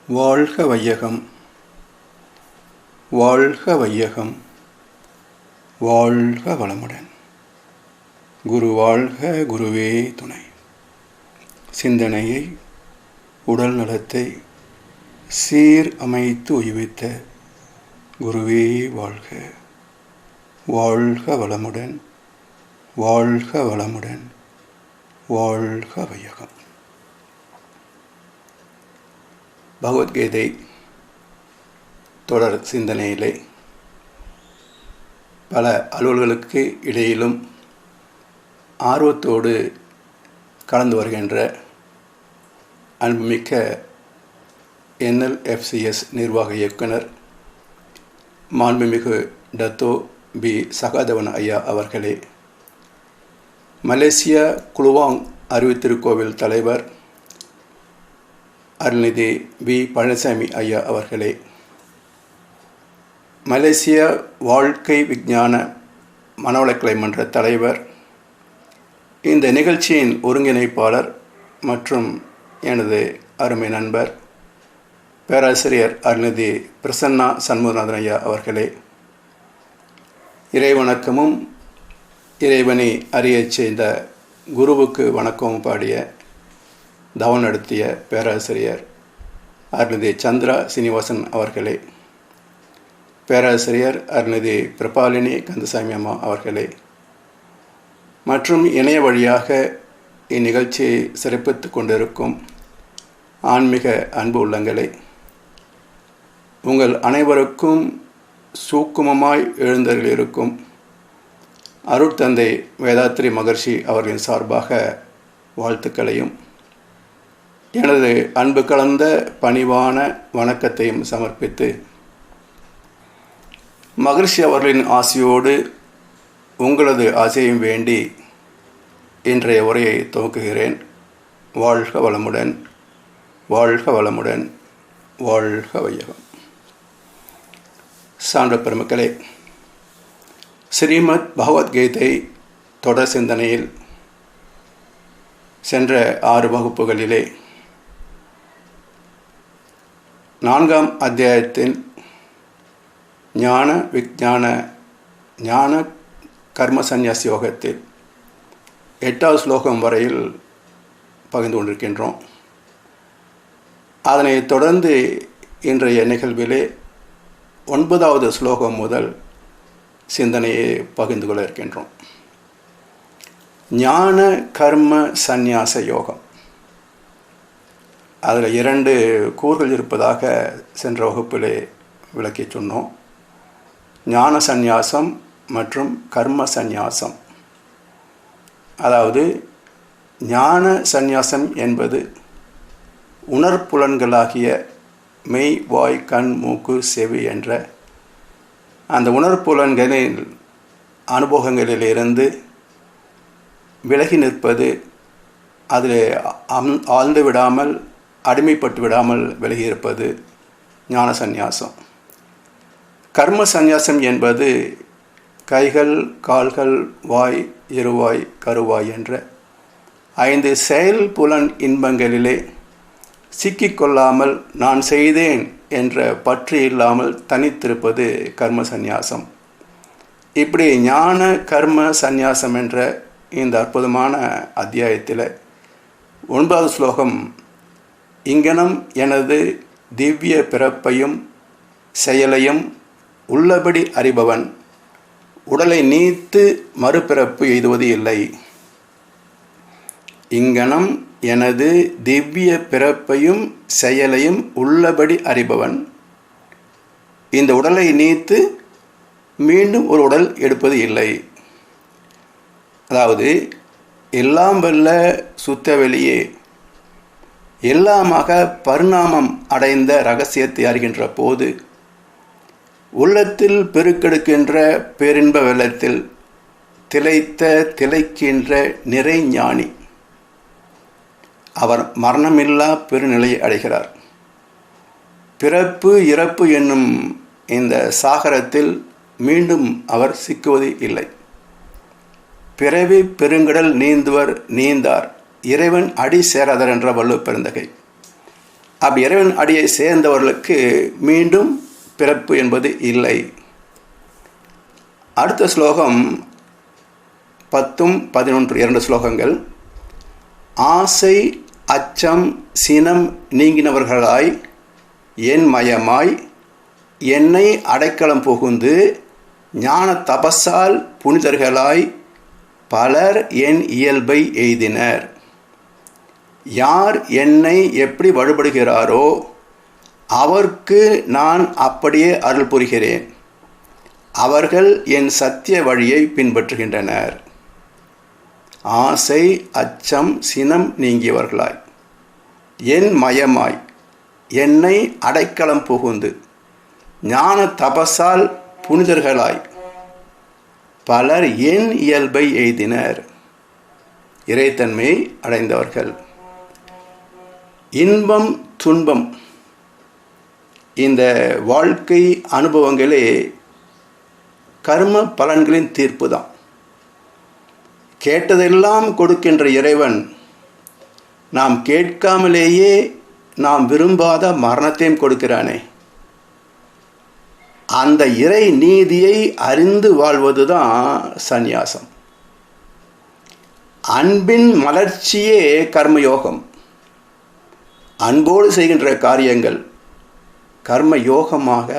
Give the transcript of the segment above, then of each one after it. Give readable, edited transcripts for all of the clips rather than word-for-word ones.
வாழ்க வையகம், வாழ்க வையகம், வாழ்க வளமுடன். குரு வாழ்க, குருவே துணை. சிந்தனையை, உடல் நலத்தை சீர் அமைத்து உய்வித்த குருவே வாழ்க. வாழ்க வளமுடன், வாழ்க வளமுடன், வாழ்க வையகம். பகவத்கீதை தொடர் சிந்தனையிலே பல அலுவல்களுக்கு இடையிலும் ஆர்வத்தோடு கலந்து வருகின்ற அன்புமிக்க NLFCS நிர்வாக இயக்குனர் மாண்புமிகு டத்தோ பி சகாதேவன் ஐயா அவர்களே, மலேசியா குலுவாங் அறிவுத்திருக்கோவில் தலைவர் அருள்நிதி வி பழனிசாமி ஐயா அவர்களே, மலேசியா வாழ்க்கை விஞ்ஞான மனவளக்கலை மன்ற தலைவர், இந்த நிகழ்ச்சியின் ஒருங்கிணைப்பாளர் மற்றும் எனது அருமை நண்பர் பேராசிரியர் அருள்நிதி பிரசன்னா சண்முகநாதன் ஐயா அவர்களே, இறைவணக்கமும் இறைவனை அறியச் செய்த குருவுக்கு வணக்கமும் பாடிய தவம் நடத்திய பேராசிரியர் அருள்நிதி சந்திரா சீனிவாசன் அவர்களே, பேராசிரியர் அருள்நிதி பிரபாலினி கந்தசாமி அம்மா அவர்களே, மற்றும் இணைய வழியாக இந்நிகழ்ச்சியை சிறப்பித்து கொண்டிருக்கும் ஆன்மீக அன்பு உள்ளங்களே, உங்கள் அனைவருக்கும் சூக்குமமாய் எழுந்தருளிருக்கும் அருட்தந்தை வேதாத்ரி மகர்ஷி அவர்களின் சார்பாக வாழ்த்துக்களையும் எனது அன்பு கலந்த பணிவான வணக்கத்தையும் சமர்ப்பித்து, மகர்ஷி அவர்களின் ஆசையோடு உங்களது ஆசையும் வேண்டி இன்றைய உரையை துவக்குகிறேன். வாழ்க வளமுடன், வாழ்க வளமுடன், வாழ்க வையகம். சான்ற பெருமக்களே, ஸ்ரீமத் பகவத்கீதை தொடர் சிந்தனையில் சென்ற 6 வகுப்புகளிலே 4ஆம் அத்தியாயத்தின் ஞான விஞ்ஞான ஞான கர்ம சந்நியாச யோகத்தில் 8வது ஸ்லோகம் வரையில் பகிர்ந்து கொண்டிருக்கின்றோம். அதனைத் தொடர்ந்து இன்றைய நிகழ்விலே 9வது ஸ்லோகம் முதல் சிந்தனையை பகிர்ந்து கொள்ள இருக்கின்றோம். ஞான கர்ம சந்நியாச யோகம், அதில் 2 கூறுகள் இருப்பதாக சென்ற வகுப்பிலே விளக்கி சொன்னோம். ஞான சந்நியாசம் மற்றும் கர்ம சந்நியாசம். அதாவது ஞான சந்நியாசம் என்பது உணர்ப்புலன்களாகிய மெய், வாய், கண், மூக்கு, செவி என்ற அந்த உணர்ப்புலன்களின் அனுபவங்களிலிருந்து விலகி நிற்பது, அதில் ஆழ்ந்து விடாமல் அடிமைப்பட்டு விடாமல் விலகி இருப்பது ஞான சந்நியாசம். கர்ம சந்நியாசம் என்பது கைகள், கால்கள், வாய், இருவாய், கருவாய் என்ற 5 செயல் புலன் இன்பங்களிலே சிக்கிக்கொள்ளாமல் நான் செய்தேன் என்ற பற்று இல்லாமல் தனித்திருப்பது கர்ம சந்நியாசம். இப்படி ஞான கர்ம சந்நியாசம் என்ற இந்த அற்புதமான அத்தியாயத்தில் 9வது ஸ்லோகம், இங்கனம் எனது திவ்ய பிறப்பையும் செயலையும் உள்ளபடி அறிபவன் உடலை நீத்து மறுபிறப்பு எய்துவது இல்லை. இங்கனம் எனது திவ்ய பிறப்பையும் செயலையும் உள்ளபடி அறிபவன் இந்த உடலை நீத்து மீண்டும் ஒரு உடல் எடுப்பது இல்லை. அதாவது எல்லாம் வல்ல சுத்த வெளியே எல்லாமாக பரிணாமம் அடைந்த இரகசியத்தை அறிகின்ற போது உள்ளத்தில் பெருக்கெடுக்கின்ற பேரின்ப வெள்ளத்தில் திளைக்கின்ற நிறைஞானி அவர் மரணமில்லா பெருநிலையை அடைகிறார். பிறப்பு இறப்பு என்னும் இந்த சாகரத்தில் மீண்டும் அவர் சிக்குவது இல்லை. பிறவி பெருங்கடல் நீந்துவர் நீந்தார் இறைவன் அடி சேராதர் என்ற வள்ளுவ பெருந்தகை. அப்படி இறைவன் அடியை சேர்ந்தவர்களுக்கு மீண்டும் பிறப்பு என்பது இல்லை. அடுத்த ஸ்லோகம் 10, 11 2 ஸ்லோகங்கள். ஆசை அச்சம் சினம் நீங்கினவர்களாய் என் மயமாய் என்னை அடைக்கலம் புகுந்து ஞான தபஸால் புனிதர்களாய் பலர் என் இயல்பை எய்தினர். யார் என்னை எப்படி வழிபடுகிறாரோ அவர்க்கு நான் அப்படியே அருள் புரிகிறேன். அவர்கள் என் சத்திய வழியை பின்பற்றுகின்றனர். ஆசை அச்சம் சினம் நீங்கியவர்களாய் என் மயமாய் என்னை அடைக்கலம் புகுந்து ஞான தபஸால் புனிதர்களாய் பலர் என் இயல்பை எய்தினர். இறைத்தன்மையை அடைந்தவர்கள். இன்பம் துன்பம் இந்த வாழ்க்கை அனுபவங்களே கர்ம பலன்களின் தீர்ப்பு தான். கேட்டதெல்லாம் கொடுக்கின்ற இறைவன் நாம் கேட்காமலேயே நாம் விரும்பாத மரணத்தையும் கொடுக்கிறானே. அந்த இறை நீதியை அறிந்து வாழ்வதுதான் சந்நியாசம். அன்பின் மலர்ச்சியே கர்மயோகம். அன்போடு செய்கின்ற காரியங்கள் கர்ம யோகமாக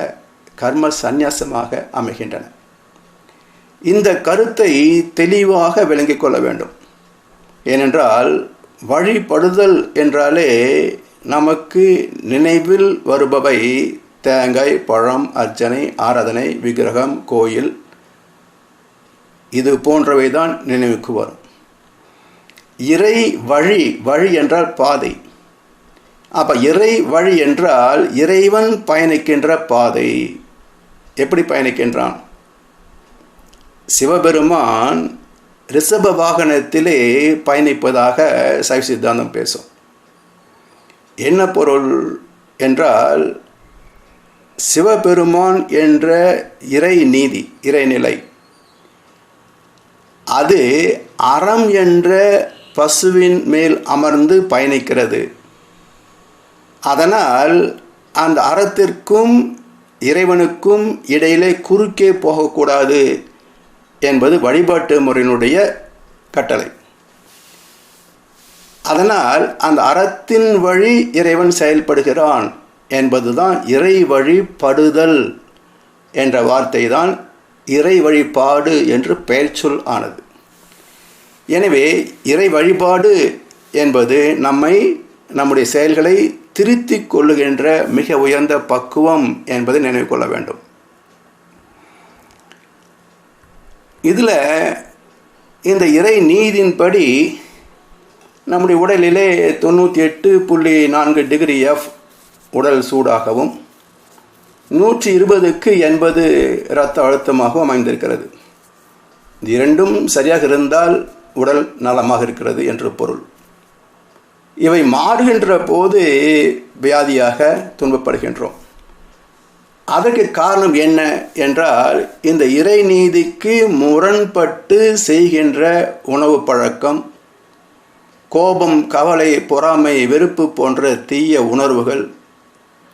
கர்ம சந்நியாசமாக அமைகின்றன. இந்த கருத்தை தெளிவாக விளங்கிக் கொள்ள வேண்டும். ஏனென்றால் வழிபடுதல் என்றாலே நமக்கு நினைவில் வருபவை தேங்காய் பழம் அர்ச்சனை ஆராதனை விக்கிரகம் கோயில் இது போன்றவை தான் நினைவுக்கு வரும். இறை வழி, வழி என்றால் பாதை. அப்போ இறை வழி என்றால் இறைவன் பயணிக்கின்ற பாதை. எப்படி பயணிக்கின்றான்? சிவபெருமான் ரிஷப வாகனத்திலே பயணிப்பதாக சைவ சித்தாந்தம் பேசும். என்ன பொருள் என்றால் சிவபெருமான் என்ற இறை நீதி இறைநிலை அது அறம் என்ற பசுவின் மேல் அமர்ந்து பயணிக்கிறது. அதனால் அந்த அறத்திற்கும் இறைவனுக்கும் இடையிலே குறுக்கே போகக்கூடாது என்பது வழிபாட்டு முறையினுடைய கட்டளை. அதனால் அந்த அறத்தின் வழி இறைவன் செயல்படுகிறான் என்பதுதான் இறை வழிபடுதல் என்ற வார்த்தை தான் இறை வழிபாடு என்று பெயர் சொல் ஆனது. எனவே இறை வழிபாடு என்பது நம்முடைய செயல்களை திருத்திக் கொள்ளுகின்ற மிக உயர்ந்த பக்குவம் என்பதை நினைவு கொள்ள வேண்டும். இதில் இந்த இறை நீதியின்படி நம்முடைய உடலிலே 98.4 டிகிரி F உடல் சூடாகவும் 120க்கு 80 இரத்த அழுத்தமாகவும் அமைந்திருக்கிறது. இது இரண்டும் சரியாக இருந்தால் உடல் நலமாக இருக்கிறது என்று பொருள். இவை மாறுகின்ற போது வியாதியாக துன்பப்படுகின்றோம். அதற்கு காரணம் என்ன என்றால் இந்த இறை நீதிக்கு முரண்பட்டு செய்கின்ற உணவு பழக்கம், கோபம், கவலை, பொறாமை, வெறுப்பு போன்ற தீய உணர்வுகள்,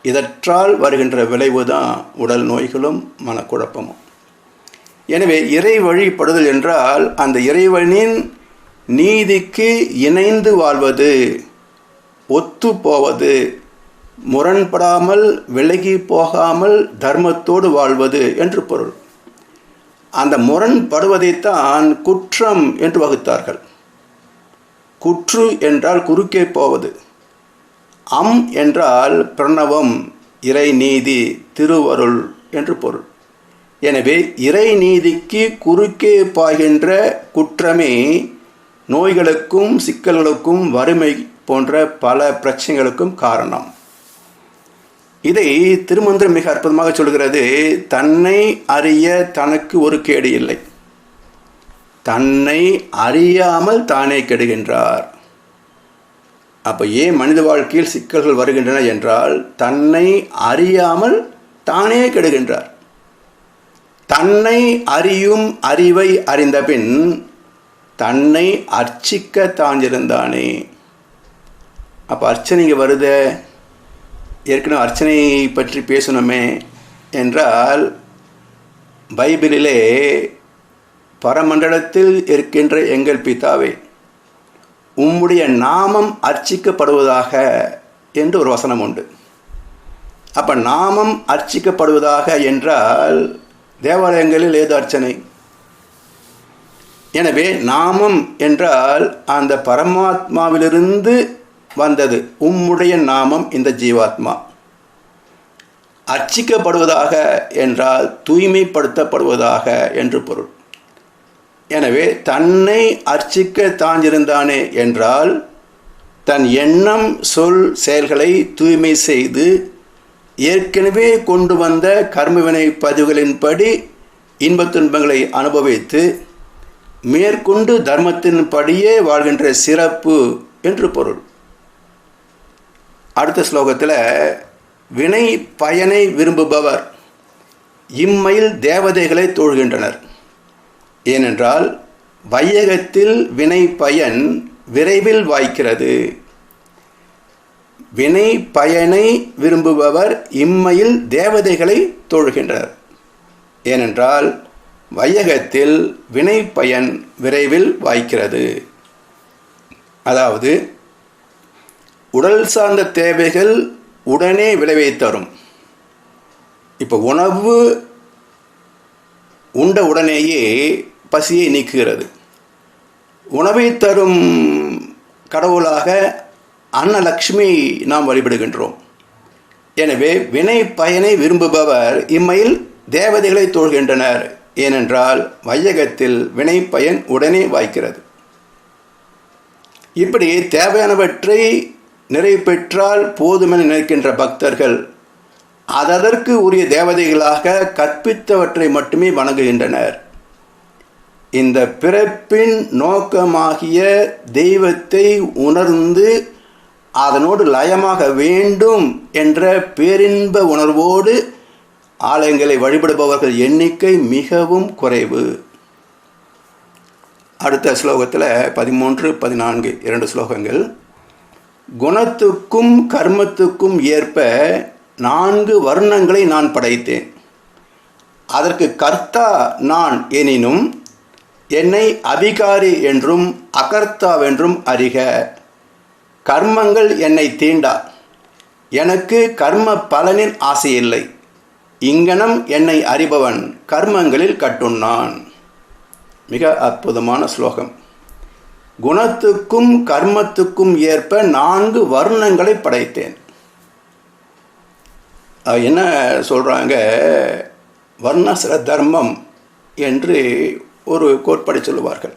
இதற்றால் வருகின்ற விளைவு தான் உடல் நோய்களும் மனக்குழப்பமும். எனவே இறை வழிபடுதல் என்றால் அந்த இறைவனின் நீதிக்கு இணைந்து வாழ்வது, ஒத்து போவது, முரண்படாமல் விலகி போகாமல் தர்மத்தோடு வாழ்வது என்று பொருள். அந்த முரண்படுவதைத்தான் குற்றம் என்று வகுத்தார்கள். குற்று என்றால் குறுக்கே போவது, அம் என்றால் பிரணவம், இறை நீதி, திருவருள் என்று பொருள். எனவே இறை நீதிக்கு குறுக்கே பாய்கின்ற குற்றமே நோய்களுக்கும் சிக்கல்களுக்கும் வறுமை போன்ற பல பிரச்சனைகளுக்கும் காரணம். இதை திருமந்திரம் மிக அற்புதமாக சொல்கிறது. தன்னை அறிய தனக்கு ஒரு கேடு இல்லை, தன்னை அறியாமல் தானே கெடுகின்றார். அப்போ ஏன் மனித வாழ்க்கையில் சிக்கல்கள் வருகின்றன என்றால் தன்னை அறியாமல் தானே கெடுகின்றார். தன்னை அறியும் அறிவை அறிந்தபின் தன்னை அர்ச்சிக்க தாஞ்சிருந்தானே. அப்போ அர்ச்சனைங்க வருது, ஏற்கனவே அர்ச்சனை பற்றி பேசணுமே என்றால், பைபிளிலே பரமண்டலத்தில் இருக்கின்ற எங்கள் பிதாவே, உம்முடைய நாமம் அர்ச்சிக்கப்படுவதாக என்று ஒரு வசனம் உண்டு. அப்போ நாமம் அர்ச்சிக்கப்படுவதாக என்றால் தேவாலயங்களில் ஏது அர்ச்சனை? எனவே நாமம் என்றால் அந்த பரமாத்மாவிலிருந்து வந்தது. உம்முடைய நாமம் இந்த ஜீவாத்மா. அர்ச்சிக்கப்படுவதாக என்றால் தூய்மைப்படுத்தப்படுவதாக என்று பொருள். எனவே தன்னை அர்ச்சிக்க தான் இருந்தானே என்றால் தன் எண்ணம் சொல் செயல்களை தூய்மை செய்து ஏற்கனவே கொண்டு வந்த கர்மவினை பதிவுகளின்படி இன்பத் துன்பங்களை அனுபவித்து மேற்கொண்டு தர்மத்தின்படியே வாழ்கின்ற சிறப்பு என்று பொருள். அடுத்த ஸ்லோகத்தில் வினை பயனை விரும்புபவர் இம்மையில் தேவதைகளை தொழுகின்றனர். ஏனென்றால் வையகத்தில் வினை பயன் விரைவில் வாய்க்கிறது. வினை பயனை விரும்புபவர் இம்மையில் தேவதைகளை தொழுகின்றனர். ஏனென்றால் வையகத்தில் வினை பயன் விரைவில் வாய்க்கிறது. அதாவது உடல் சார்ந்த தேவைகள் உடனே விளைவை தரும். இப்போ உணவு உண்ட உடனேயே பசியை நீக்குகிறது. உணவை தரும் கடவுளாக அன்னலக்ஷ்மி நாம் வழிபடுகின்றோம். எனவே வினை பயனை விரும்புபவர் இம்மையில் தேவதைகளை தொழுகின்றனர். ஏனென்றால் வையகத்தில் வினை பயன் உடனே வாய்க்கிறது. இப்படி தேவையானவற்றை நிறைவேற்றால் போதுமென நினைக்கின்ற பக்தர்கள் அதற்கு உரிய தேவதைகளாக கற்பித்தவற்றை மட்டுமே வணங்குகின்றனர். இந்த பிறப்பின் நோக்கமாகிய தெய்வத்தை உணர்ந்து அதனோடு லயமாக வேண்டும் என்ற பேரின்ப உணர்வோடு ஆலயங்களை வழிபடுபவர்கள் எண்ணிக்கை மிகவும் குறைவு. அடுத்த ஸ்லோகத்தில் 13, 14 2 ஸ்லோகங்கள். குணத்துக்கும் கர்மத்துக்கும் ஏற்ப 4 வர்ணங்களை நான் படைத்தேன். அதற்கு கர்த்தா நான் எனினும் என்னை அபிகாரி என்றும் அகர்த்தாவென்றும் அறிக. கர்மங்கள் என்னை தீண்டா. எனக்கு கர்ம பலனின் ஆசை இல்லை. இங்கனம் என்னை அறிபவன் கர்மங்களில் கட்டுண்ணான். மிக அற்புதமான ஸ்லோகம். குணத்துக்கும் கர்மத்துக்கும் ஏற்ப 4 வர்ணங்களை படைத்தேன். என்ன சொல்கிறாங்க? வர்ணாசிர தர்மம் என்று ஒரு கோட்பாடு சொல்லுவார்கள்.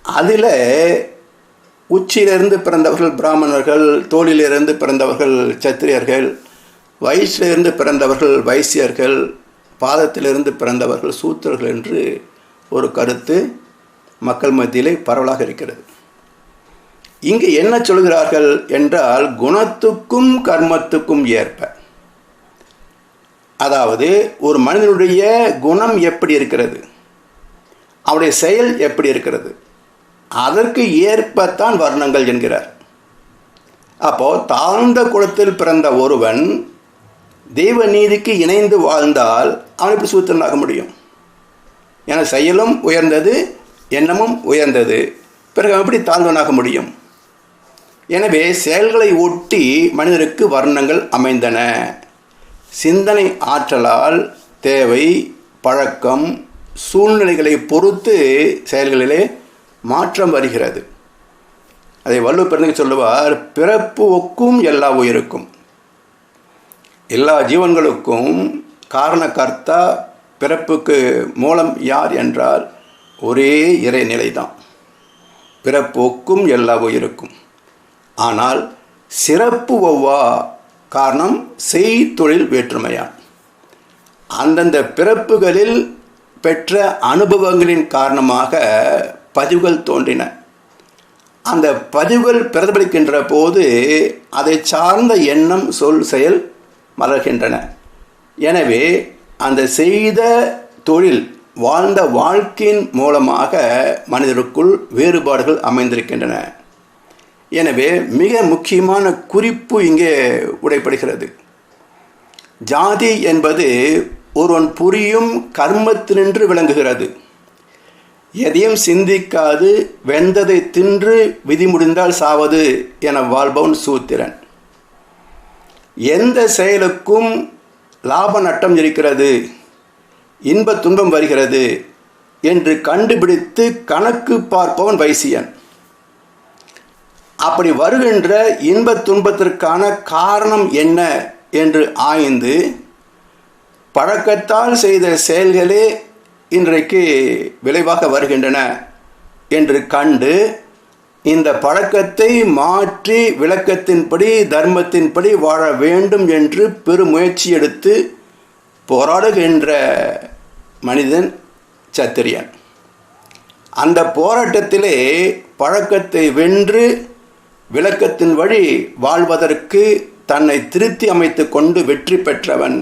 அதில் உச்சியிலிருந்து பிறந்தவர்கள் பிராமணர்கள், தோளிலிருந்து பிறந்தவர்கள் சத்திரியர்கள், வயிற்றிலிருந்து பிறந்தவர்கள் வைசியர்கள், பாதத்திலிருந்து பிறந்தவர்கள் சூத்திரர்கள் என்று ஒரு கருத்து மக்கள் மத்தியிலே பரவலாக இருக்கிறது. இங்கு என்ன சொல்கிறார்கள் என்றால் குணத்துக்கும் கர்மத்துக்கும் ஏற்ப, அதாவது ஒரு மனிதனுடைய குணம் எப்படி இருக்கிறது, அவருடைய செயல் எப்படி இருக்கிறது, அதற்கு ஏற்பத்தான் வர்ணங்கள் என்கிறார். அப்போது தாழ்ந்த குலத்தில் பிறந்த ஒருவன் தெய்வ நீதிக்கு இணைந்து வாழ்ந்தால் அவன் எப்படி சூத்திரனாக முடியும்? ஏன்னா செயலும் உயர்ந்தது, எண்ணமும் உயர்ந்தது, பிறகு அவன் எப்படி தாழ்வனாக முடியும்? எனவே செயல்களை ஒட்டி மனிதருக்கு வர்ணங்கள் அமைந்தன. சிந்தனை ஆற்றலால் தேவை, பழக்கம், சூழ்நிலைகளை பொறுத்து செயல்களிலே மாற்றம் வருகிறது. அதை வள்ளுவர் பெருந்தகை சொல்லுவார், பிறப்பு ஒக்கும் எல்லா உயிருக்கும். எல்லா ஜீவன்களுக்கும் காரணகர்த்தா பிறப்புக்கு மூலம் யார் என்றால் ஒரே இறைநிலை தான். பிறப்பு ஒக்கும் எல்லா உயிருக்கும். ஆனால் சிறப்பு ஒவ்வா காரணம் செய்தொழில் வேற்றுமையான். அந்தந்த பிறப்புகளில் பெற்ற அனுபவங்களின் காரணமாக பதிவுகள் தோன்றின. அந்த பதிவுகள் பிரதிபலிக்கின்ற போது அதை சார்ந்த எண்ணம், சொல், செயல் மலர்கின்றன. எனவே அந்த செய்த தொழில், வாழ்ந்த வாழ்க்கையின் மூலமாக மனிதருக்குள் வேறுபாடுகள் அமைந்திருக்கின்றன. எனவே மிக முக்கியமான குறிப்பு இங்கே உடைப்படுகிறது. ஜாதி என்பது ஒருவன் புரியும் கர்மத்தினின்று விளங்குகிறது. எதையும் சிந்திக்காது வெந்ததை தின்று விதி முடிந்தால் சாவது என வாழ்பவன் சூத்திரன். எந்த செயலுக்கும் லாப நட்டம் இருக்கிறது, இன்ப துன்பம் வருகிறது என்று கண்டுபிடித்து கணக்கு பார்ப்பவன் வைசியன். அப்படி வருகின்ற இன்ப துன்பத்திற்கான காரணம் என்ன என்று ஆய்ந்து பழக்கத்தால் செய்த செயல்களே இன்றைக்கு விளைவாக வருகின்றன என்று கண்டு இந்த பழக்கத்தை மாற்றி விளக்கத்தின்படி தர்மத்தின்படி வாழ வேண்டும் என்று பெருமுயற்சி எடுத்து போராடுகின்ற மனிதன் சத்திரியன். அந்த போராட்டத்திலே பழக்கத்தை வென்று விளக்கத்தின் வழி வாழ்வதற்கு தன்னை திருத்தி அமைத்து கொண்டு வெற்றி பெற்றவன்.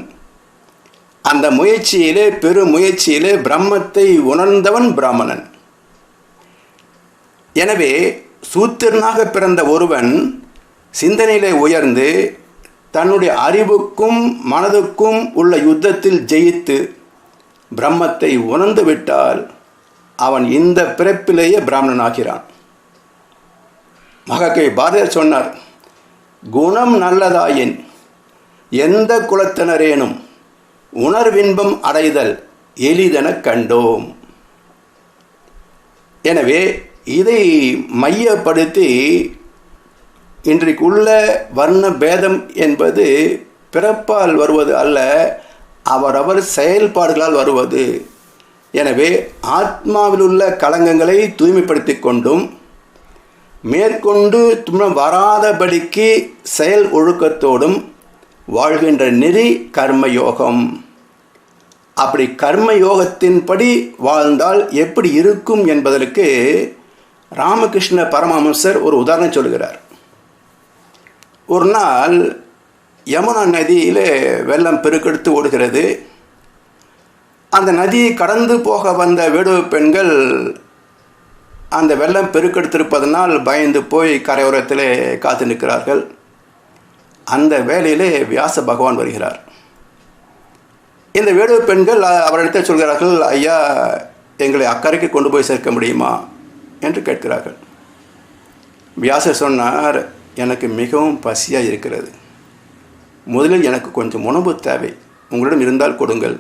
அந்த முயற்சியிலே பெருமுயற்சியிலே பிரம்மத்தை உணர்ந்தவன் பிராமணன். எனவே சூத்திரனாக பிறந்த ஒருவன் சிந்தனையிலே உயர்ந்து தன்னுடைய அறிவுக்கும் மனதுக்கும் உள்ள யுத்தத்தில் ஜெயித்து பிரம்மத்தை உணர்ந்து விட்டால் அவன் இந்த பிறப்பிலேயே பிராமணன் ஆகிறான். மகாகவி பாரதியார் சொன்னார், குணம் நல்லதாயின் எந்த குலத்தினரேனும் உணர்வின்பம் அடைதல் எளிதென கண்டோம். எனவே இதை மையப்படுத்தி இன்றைக்குள்ள வர்ண பேதம் என்பது பிறப்பால் வருவது அல்ல, அவரவர் செயல்பாடுகளால் வருவது. எனவே ஆத்மாவில் உள்ள களங்கங்களை தூய்மைப்படுத்தி கொண்டும் மேற்கொண்டு துன்பம் வராதபடிக்கு செயல் ஒழுக்கத்தோடும் வாழ்கின்ற நெறி கர்மயோகம். அப்படி கர்மயோகத்தின்படி வாழ்ந்தால் எப்படி இருக்கும் என்பதற்கு ராமகிருஷ்ண பரமஹம்சர் ஒரு உதாரணம் சொல்கிறார். ஒரு நாள் யமுனா நதியிலே வெள்ளம் பெருக்கெடுத்து ஓடுகிறது. அந்த நதியை கடந்து போக வந்த வேடுவ பெண்கள் அந்த வெள்ளம் பெருக்கெடுத்திருப்பதனால் பயந்து போய் கரையோரத்திலே காத்து நிற்கிறார்கள். அந்த வேளையிலே வியாச பகவான் வருகிறார். இந்த வேடுவ பெண்கள் அவரிடத்தில் சொல்கிறார்கள், ஐயா, எங்களை அக்கறைக்கு கொண்டு போய் சேர்க்க முடியுமா என்று கேட்கிறார்கள். வியாசர் சொன்னார், எனக்கு மிகவும் பசியாக இருக்கிறது, முதலில் எனக்கு கொஞ்சம் உணவு தேவை, உங்களிடம் இருந்தால் கொடுங்கள்.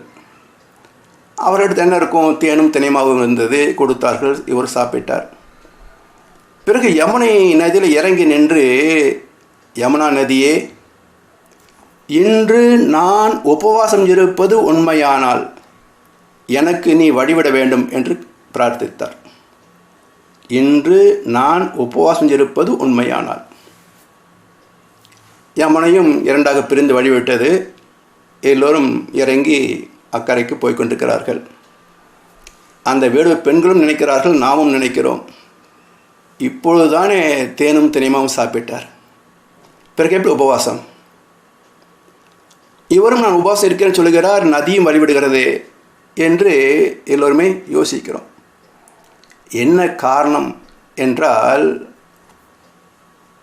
அவரிடத்து என்ன இருக்கும், தேனும் தினைமாவும் இருந்தது, கொடுத்தார்கள். இவர் சாப்பிட்டார். பிறகு யமுனை நதியில் இறங்கி நின்று, யமுனா நதியே, இன்று நான் உபவாசம் இருப்பது உண்மையானால் எனக்கு நீ வழிவிட வேண்டும் என்று பிரார்த்தித்தார். இன்று நான் உபவாசம் இருப்பது உண்மையானால். யமுனையும் இரண்டாக பிரிந்து வழிவிட்டது. எல்லோரும் இறங்கி அக்கறைக்கு போய்கொண்டிருக்கிறார்கள். அந்த வேடுவ பெண்களும் நினைக்கிறார்கள், நாமும் நினைக்கிறோம், இப்பொழுதுதானே தேனும் தினைமாவும் சாப்பிட்டார், பிறகு எப்படி உபவாசம்? இவரும் நான் உபவாசம் இருக்கிறேன்னு சொல்லுகிறார், நதியும் வழிவிடுகிறது என்று எல்லோருமே யோசிக்கிறோம். என்ன காரணம் என்றால்,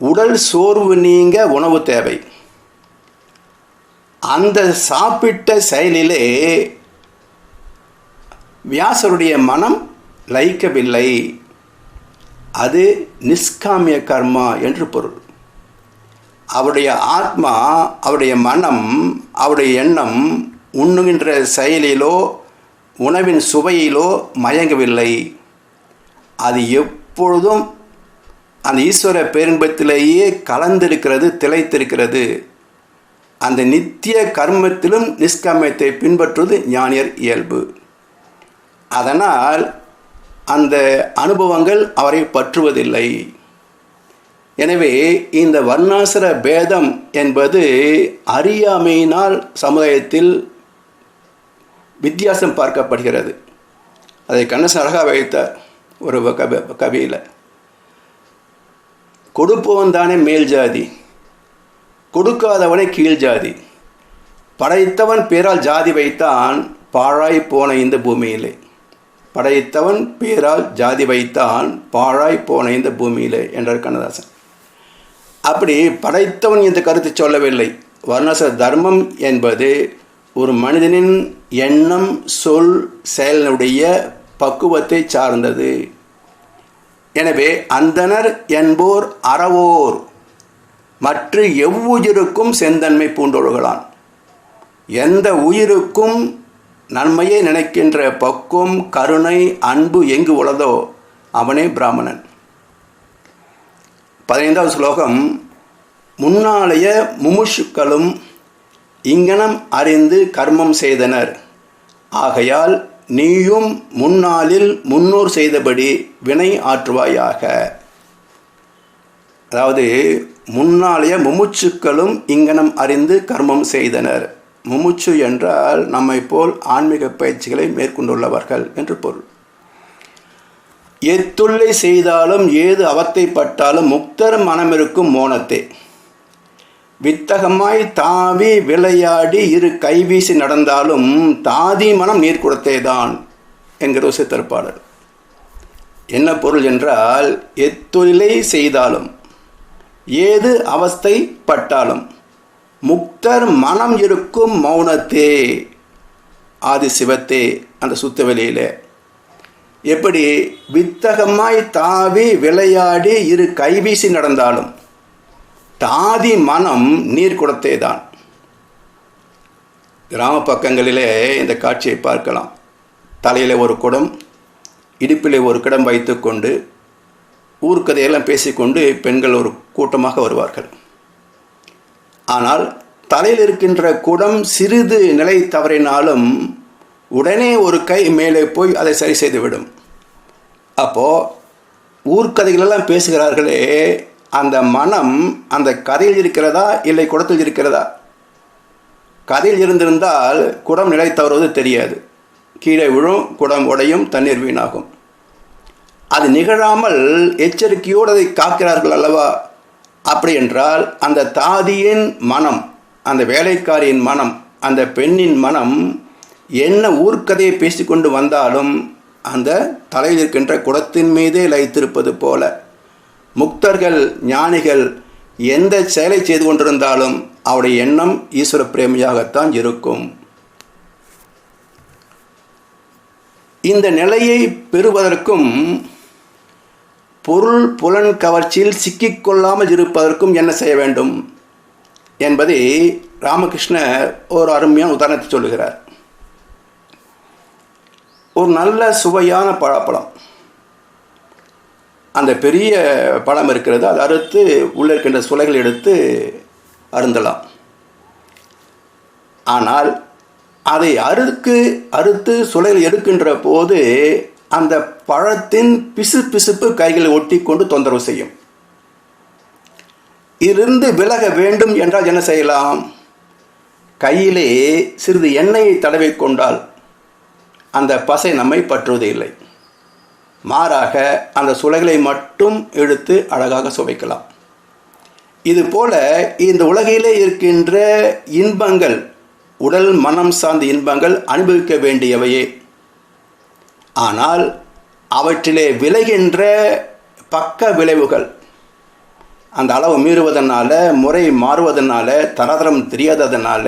உடல் சோர்வு நீங்க உணவு தேவை. அந்த சாப்பிட்ட செயலிலே வியாசருடைய மனம் லயிக்கவில்லை. அது நிஷ்காமிய கர்மா என்று பொருள். அவருடைய ஆத்மா, அவருடைய மனம், அவருடைய எண்ணம் உண்ணுகின்ற செயலிலோ உணவின் சுவையிலோ மயங்கவில்லை. அது எப்பொழுதும் அந்த ஈஸ்வர பேரின்பத்திலேயே கலந்திருக்கிறது, திளைத்திருக்கிறது. அந்த நித்திய கர்மத்திலும் நிஷ்காமியத்தை பின்பற்றுவது ஞானியர் இயல்பு. அதனால் அந்த அனுபவங்கள் அவரை பற்றுவதில்லை. எனவே இந்த வர்ணாசிர பேதம் என்பது அறியாமையினால் சமுதாயத்தில் வித்தியாசம் பார்க்கப்படுகிறது. அதை கண்ணதாசன் அழகாக வைத்தார் ஒரு கவியில். கொடுப்பவன் தானே மேல் ஜாதி, கொடுக்காதவனை கீழ் ஜாதி, படைத்தவன் பேரால் ஜாதி வைத்தான் பாழாய் போன இந்த பூமியிலே. படைத்தவன் பேரால் ஜாதி வைத்தான் பாழாய் போன இந்த பூமியிலே என்றார் கண்ணதாசன். அப்படி படைத்தவன் இந்த கருத்தை சொல்லவில்லை. வர்ணாசிர தர்மம் என்பது ஒரு மனிதனின் எண்ணம், சொல், செயலினுடைய பக்குவத்தை சார்ந்தது. எனவே அந்தணர் என்போர் அறவோர் மற்ற எவ்வுயிருக்கும் செந்தன்மை பூண்டொழுகலான். எந்த உயிருக்கும் நன்மையை நினைக்கின்ற பக்குவம், கருணை, அன்பு எங்கு உள்ளதோ அவனே பிராமணன். 15வது ஸ்லோகம். முன்னாளைய முமுஷுக்களும் இங்கனம் அறிந்து கர்மம் செய்தனர். ஆகையால் நீயும் முன்னாளில் முன்னோர் செய்தபடி வினை ஆற்றுவாயாக. அதாவது முன்னாளைய முமுட்சுக்களும் இங்கனம் அறிந்து கர்மம் செய்தனர். முமுட்சு என்றால் நம்மை போல் ஆன்மீக பயிற்சிகளை மேற்கொண்டுள்ளவர்கள் என்று பொருள். எத்துள்ளை செய்தாலும் ஏது அவத்தைப்பட்டாலும் முக்தர் மனமிருக்கும் மோனத்தே. வித்தகமாய் தாவி விளையாடி இரு கைவீசி நடந்தாலும் தாதி மனம் நீர்க்குடத்தே தான் என்கிற சித்தற்பாடல். என்ன பொருள் என்றால், எத்தொழிலை செய்தாலும் ஏது அவஸ்தைப்பட்டாலும் முக்தர் மனம் இருக்கும் மௌனத்தே, ஆதி சிவத்தே, அந்த சுத்த வெளியிலே. எப்படி வித்தகமாய் தாவி விளையாடி இரு கைவீசி நடந்தாலும் தாதி மனம் நீர்க்குடத்தே தான். கிராம பக்கங்களிலே இந்த காட்சியை பார்க்கலாம். தலையில் ஒரு குடம், இடுப்பிலே ஒரு குடம் வைத்துக்கொண்டு ஊர்க்கதையெல்லாம் பேசிக்கொண்டு பெண்கள் ஒரு கூட்டமாக வருவார்கள். ஆனால் தலையில் இருக்கின்ற குடம் சிறிது நிலை தவறினாலும் உடனே ஒரு கை மேலே போய் அதை சரி செய்துவிடும். அப்போது ஊர்க்கதைகளெல்லாம் பேசுகிறார்களே, அந்த மனம் அந்த கதையில் இருக்கிறதா இல்லை குடத்தில் இருக்கிறதா? கதையில் இருந்திருந்தால் குடம் நிலை தவறுவது தெரியாது, கீழே விழும், குடம் உடையும், தண்ணீர் வீணாகும். அது நிகழாமல் எச்சரிக்கையோடு அதை காக்கிறார்கள் அல்லவா? அப்படி என்றால் அந்த தாதியின் மனம், அந்த வேலைக்காரியின் மனம், அந்த பெண்ணின் மனம் என்ன ஊர்க்கதையை பேசிக்கொண்டு வந்தாலும் அந்த தலையில் இருக்கின்ற குடத்தின் மீதே லயித்திருப்பது போல முக்தர்கள், ஞானிகள் எந்த செயலை செய்து கொண்டிருந்தாலும் அவருடைய எண்ணம் ஈஸ்வர பிரேமியாகத்தான் இருக்கும். இந்த நிலையை பெறுவதற்கும் பொருள் புலன் கவர்ச்சியில் சிக்கிக்கொள்ளாமல் இருப்பதற்கும் என்ன செய்ய வேண்டும் என்பதை ராமகிருஷ்ணர் ஒரு அருமையான உதாரணத்தை சொல்லுகிறார். ஒரு நல்ல சுவையான பழப்பழம், அந்த பெரிய பழம் இருக்கிறது, அது அறுத்து உள்ளே இருக்கின்ற சுளைகள் எடுத்து அருந்தலாம். ஆனால் அதை அறுத்து சுளைகள் எடுக்கின்ற போது அந்த பழத்தின் பிசுபிசுப்பு கைகளை ஒட்டி கொண்டு தொந்தரவு செய்யும். இதிலிருந்து விலக வேண்டும் என்றால் என்ன செய்யலாம்? கையிலே சிறிது எண்ணெயை தடவி கொண்டால் அந்த பசை நம்மை பற்றுவது இல்லை. மாறாக அந்த சுளைகளை மட்டும் எடுத்து அழகாக சுவைக்கலாம். இதுபோல இந்த உலகிலே இருக்கின்ற இன்பங்கள், உடல் மனம் சார்ந்த இன்பங்கள் அனுபவிக்க வேண்டியவையே. ஆனால் அவற்றிலே விளைகின்ற பக்க விளைவுகள், அந்த அளவு மீறுவதனால, முறை மாறுவதனால, தரதரம் தெரியாததனால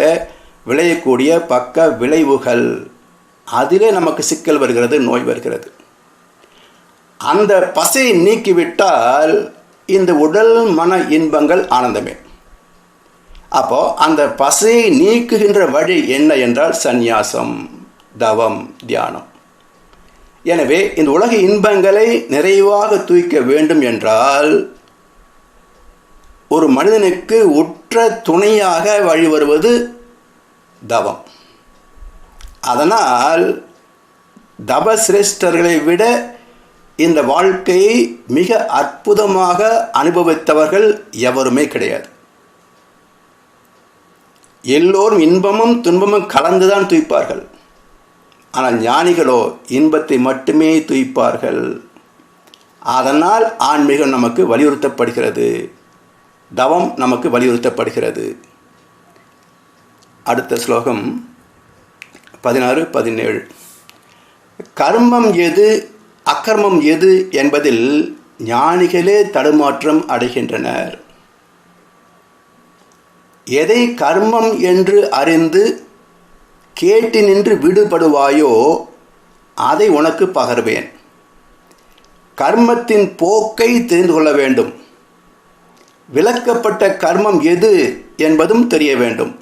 விளையக்கூடிய பக்க விளைவுகள், அதிலே நமக்கு சிக்கல் வருகிறது, நோய் வருகிறது. அந்த பசையை நீக்கிவிட்டால் இந்த உடல் மன இன்பங்கள் ஆனந்தமே. அப்போ அந்த பசையை நீக்குகின்ற வழி என்ன என்றால் சந்நியாசம், தவம், தியானம். எனவே இந்த உலக இன்பங்களை நிறைவாக தூய்க்க வேண்டும் என்றால் ஒரு மனிதனுக்கு உற்ற துணையாக வழிவருவது தவம். அதனால் தவசிரேஷ்டர்களை விட இந்த வாழ்க்கையை மிக அற்புதமாக அனுபவித்தவர்கள் எவருமே கிடையாது. எல்லோரும் இன்பமும் துன்பமும் கலந்துதான் துய்ப்பார்கள். ஆனால் ஞானிகளோ இன்பத்தை மட்டுமே துய்ப்பார்கள். அதனால் ஆன்மீகம் நமக்கு வலியுறுத்தப்படுகிறது, தவம் நமக்கு வலியுறுத்தப்படுகிறது. அடுத்த ஸ்லோகம் 16, 17. கர்மம் எது அக்கர்மம் எது என்பதில் ஞானிகளே தடுமாற்றம் அடைகின்றனர். எதை கர்மம் என்று அறிந்து கேட்டினின்று விடுபடுவாயோ அதை உனக்கு பகர்வேன். கர்மத்தின் போக்கை தெரிந்து கொள்ள வேண்டும். விளக்கப்பட்ட கர்மம் எது என்பதும் தெரிய வேண்டும்.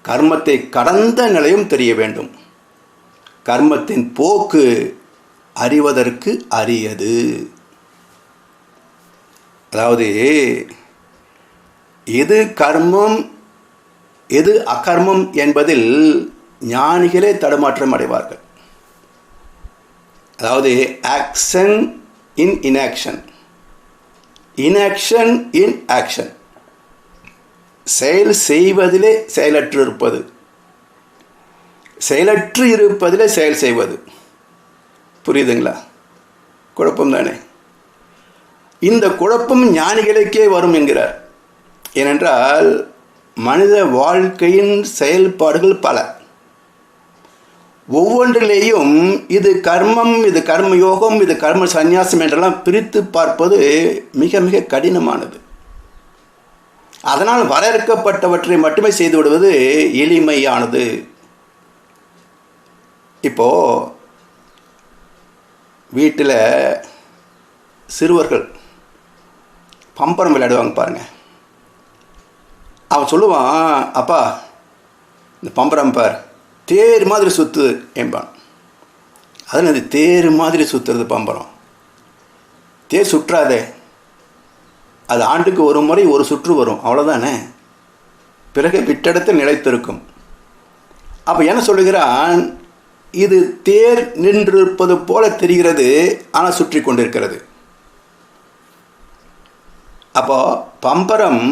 கர்மத்தை கடந்த நிலையும் தெரிய வேண்டும். கர்மத்தின் போக்கு அறிவதற்கு அரியது. அதாவது எது கர்மம் எது அகர்மம் என்பதில் ஞானிகளே தடுமாற்றம் அடைவார்கள். அதாவது action in inaction, inaction in action. செயல் செய்வதிலே செயலற்று இருப்பது, செயலற்று இருப்பதிலே செயல் செய்வது. புரியுதுங்களா? குழப்பம் தானே? இந்த குழப்பம் ஞானிகளுக்கே வரும் என்கிறார். ஏனென்றால் மனித வாழ்க்கையின் செயல்பாடுகள் பல. ஒவ்வொன்றிலேயும் இது கர்மம், இது கர்மயோகம், இது கர்ம சந்நியாசம் என்றெல்லாம் பிரித்து பார்ப்பது மிக மிக கடினமானது. அதனால் வரையறுக்கப்பட்டவற்றை மட்டுமே செய்து விடுவது எளிமையானது. இப்போ வீட்டில் சிறுவர்கள் பம்பரம் விளையாடுவாங்க பாருங்கள். அவன் சொல்லுவான், அப்பா இந்த பம்பரம் பார் தேர் மாதிரி சுற்றுது என்பான். அதில் அது தேர் மாதிரி சுற்றுறது பம்பரம். தேர் சுற்றாதே, அது ஆண்டுக்கு ஒரு முறை ஒரு சுற்று வரும், அவ்வளோதானே. பிறகு விட்டடத்தில் நிலைத்திருக்கும். அப்போ என்ன சொல்லுகிறான், இது தேர் நின்றிருப்பது போல தெரிகிறது, ஆனால் சுற்றி கொண்டிருக்கிறது. அப்போ பம்பரம்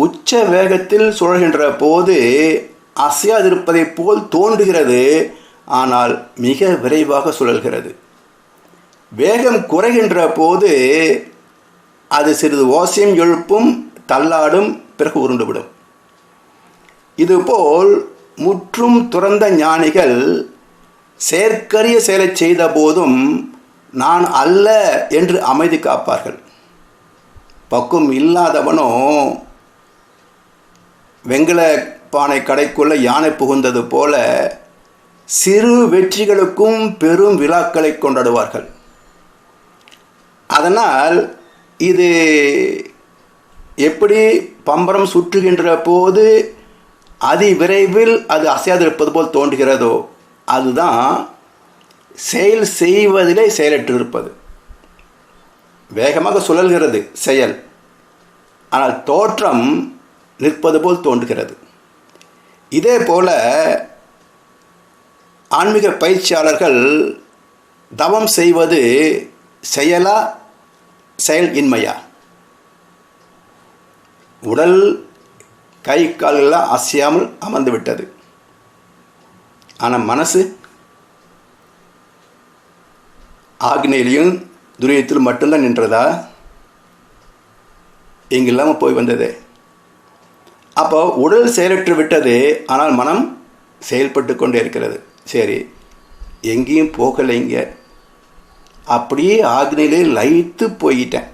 உச்ச வேகத்தில் சுழல்கின்ற போது அசையாதிருப்பதை போல் தோன்றுகிறது, ஆனால் மிக விரைவாக சுழல்கிறது. வேகம் குறைகின்ற போது அது சிறிது ஓசையும் எழுப்பும், தள்ளாடும், பிறகு உருண்டுவிடும். இதுபோல் முற்றும் துறந்த ஞானிகள் செயற்கரிய செயலை செய்த போதும் நான் அல்ல என்று அமைதி காப்பார்கள். பக்குவம் இல்லாதவனோ வெங்கல பானை கடைக்குள்ள யானை புகுந்தது போல சிறு வெற்றிகளுக்கும் பெரும் விழாக்களை கொண்டாடுவார்கள். அதனால் இது எப்படி பம்பரம் சுற்றுகின்ற போது அதிவிரைவில் அது அசையாதிருப்பது போல் தோன்றுகிறதோ, அதுதான் செயல் செய்வதிலே செயலற்று இருப்பது. வேகமாக சுழல்கிறது செயல், ஆனால் தோற்றம் நிற்பது போல் தோன்றுகிறது. இதே போல ஆன்மீக பயிற்சியாளர்கள் தவம் செய்வது செயலா செயல் இன்மையா? உடல் கை கால்கள்லாம் அசையாமல் அமர்ந்து விட்டது, ஆனால் மனசு ஆக்னையிலையும் துரியத்திலும் மட்டும்தான் நின்றதா? இங்கு இல்லாமல் போய் வந்தது. அப்போ உடல் செயலற்று விட்டது, ஆனால் மனம் செயல்பட்டு கொண்டே இருக்கிறது. சரி, எங்கேயும் போகலைங்க, அப்படியே ஆக்னையிலே லயித்து போயிட்டேன்.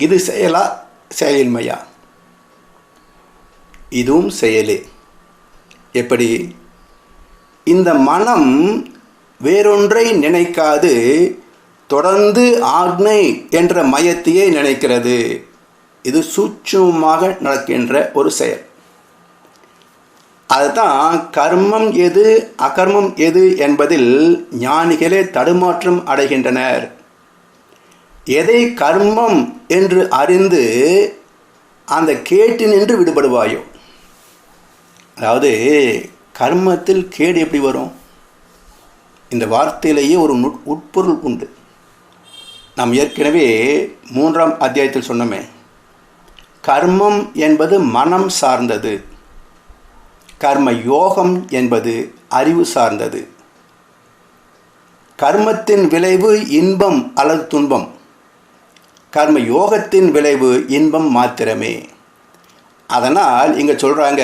இது செயலா செயலின்மையா? இதுவும் செயலே. எப்படி? இந்த மனம் வேறொன்றை நினைக்காது தொடர்ந்து ஆக்னை என்ற மையத்தையே நினைக்கிறது. இது சூட்சுமமாக நடக்கின்ற ஒரு செயல். அதுதான் கர்மம் எது அகர்மம் எது என்பதில் ஞானிகளே தடுமாற்றம் அடைகின்றனர். எதை கர்மம் என்று அறிந்து அந்த கேட்டு நின்று விடுபடுவாயோ. அதாவது கர்மத்தில் கேடு எப்படி வரும்? இந்த வார்த்தையிலேயே ஒரு உட்பொருள் உண்டு. நாம் ஏற்கனவே 3ஆம் அத்தியாயத்தில் சொன்னோமே, கர்மம் என்பது மனம் சார்ந்தது, கர்ம யோகம் என்பது அறிவு சார்ந்தது. கர்மத்தின் விளைவு இன்பம் அல்லது துன்பம், கர்ம யோகத்தின் விளைவு இன்பம் மாத்திரமே. அதனால் இங்கே சொல்கிறாங்க,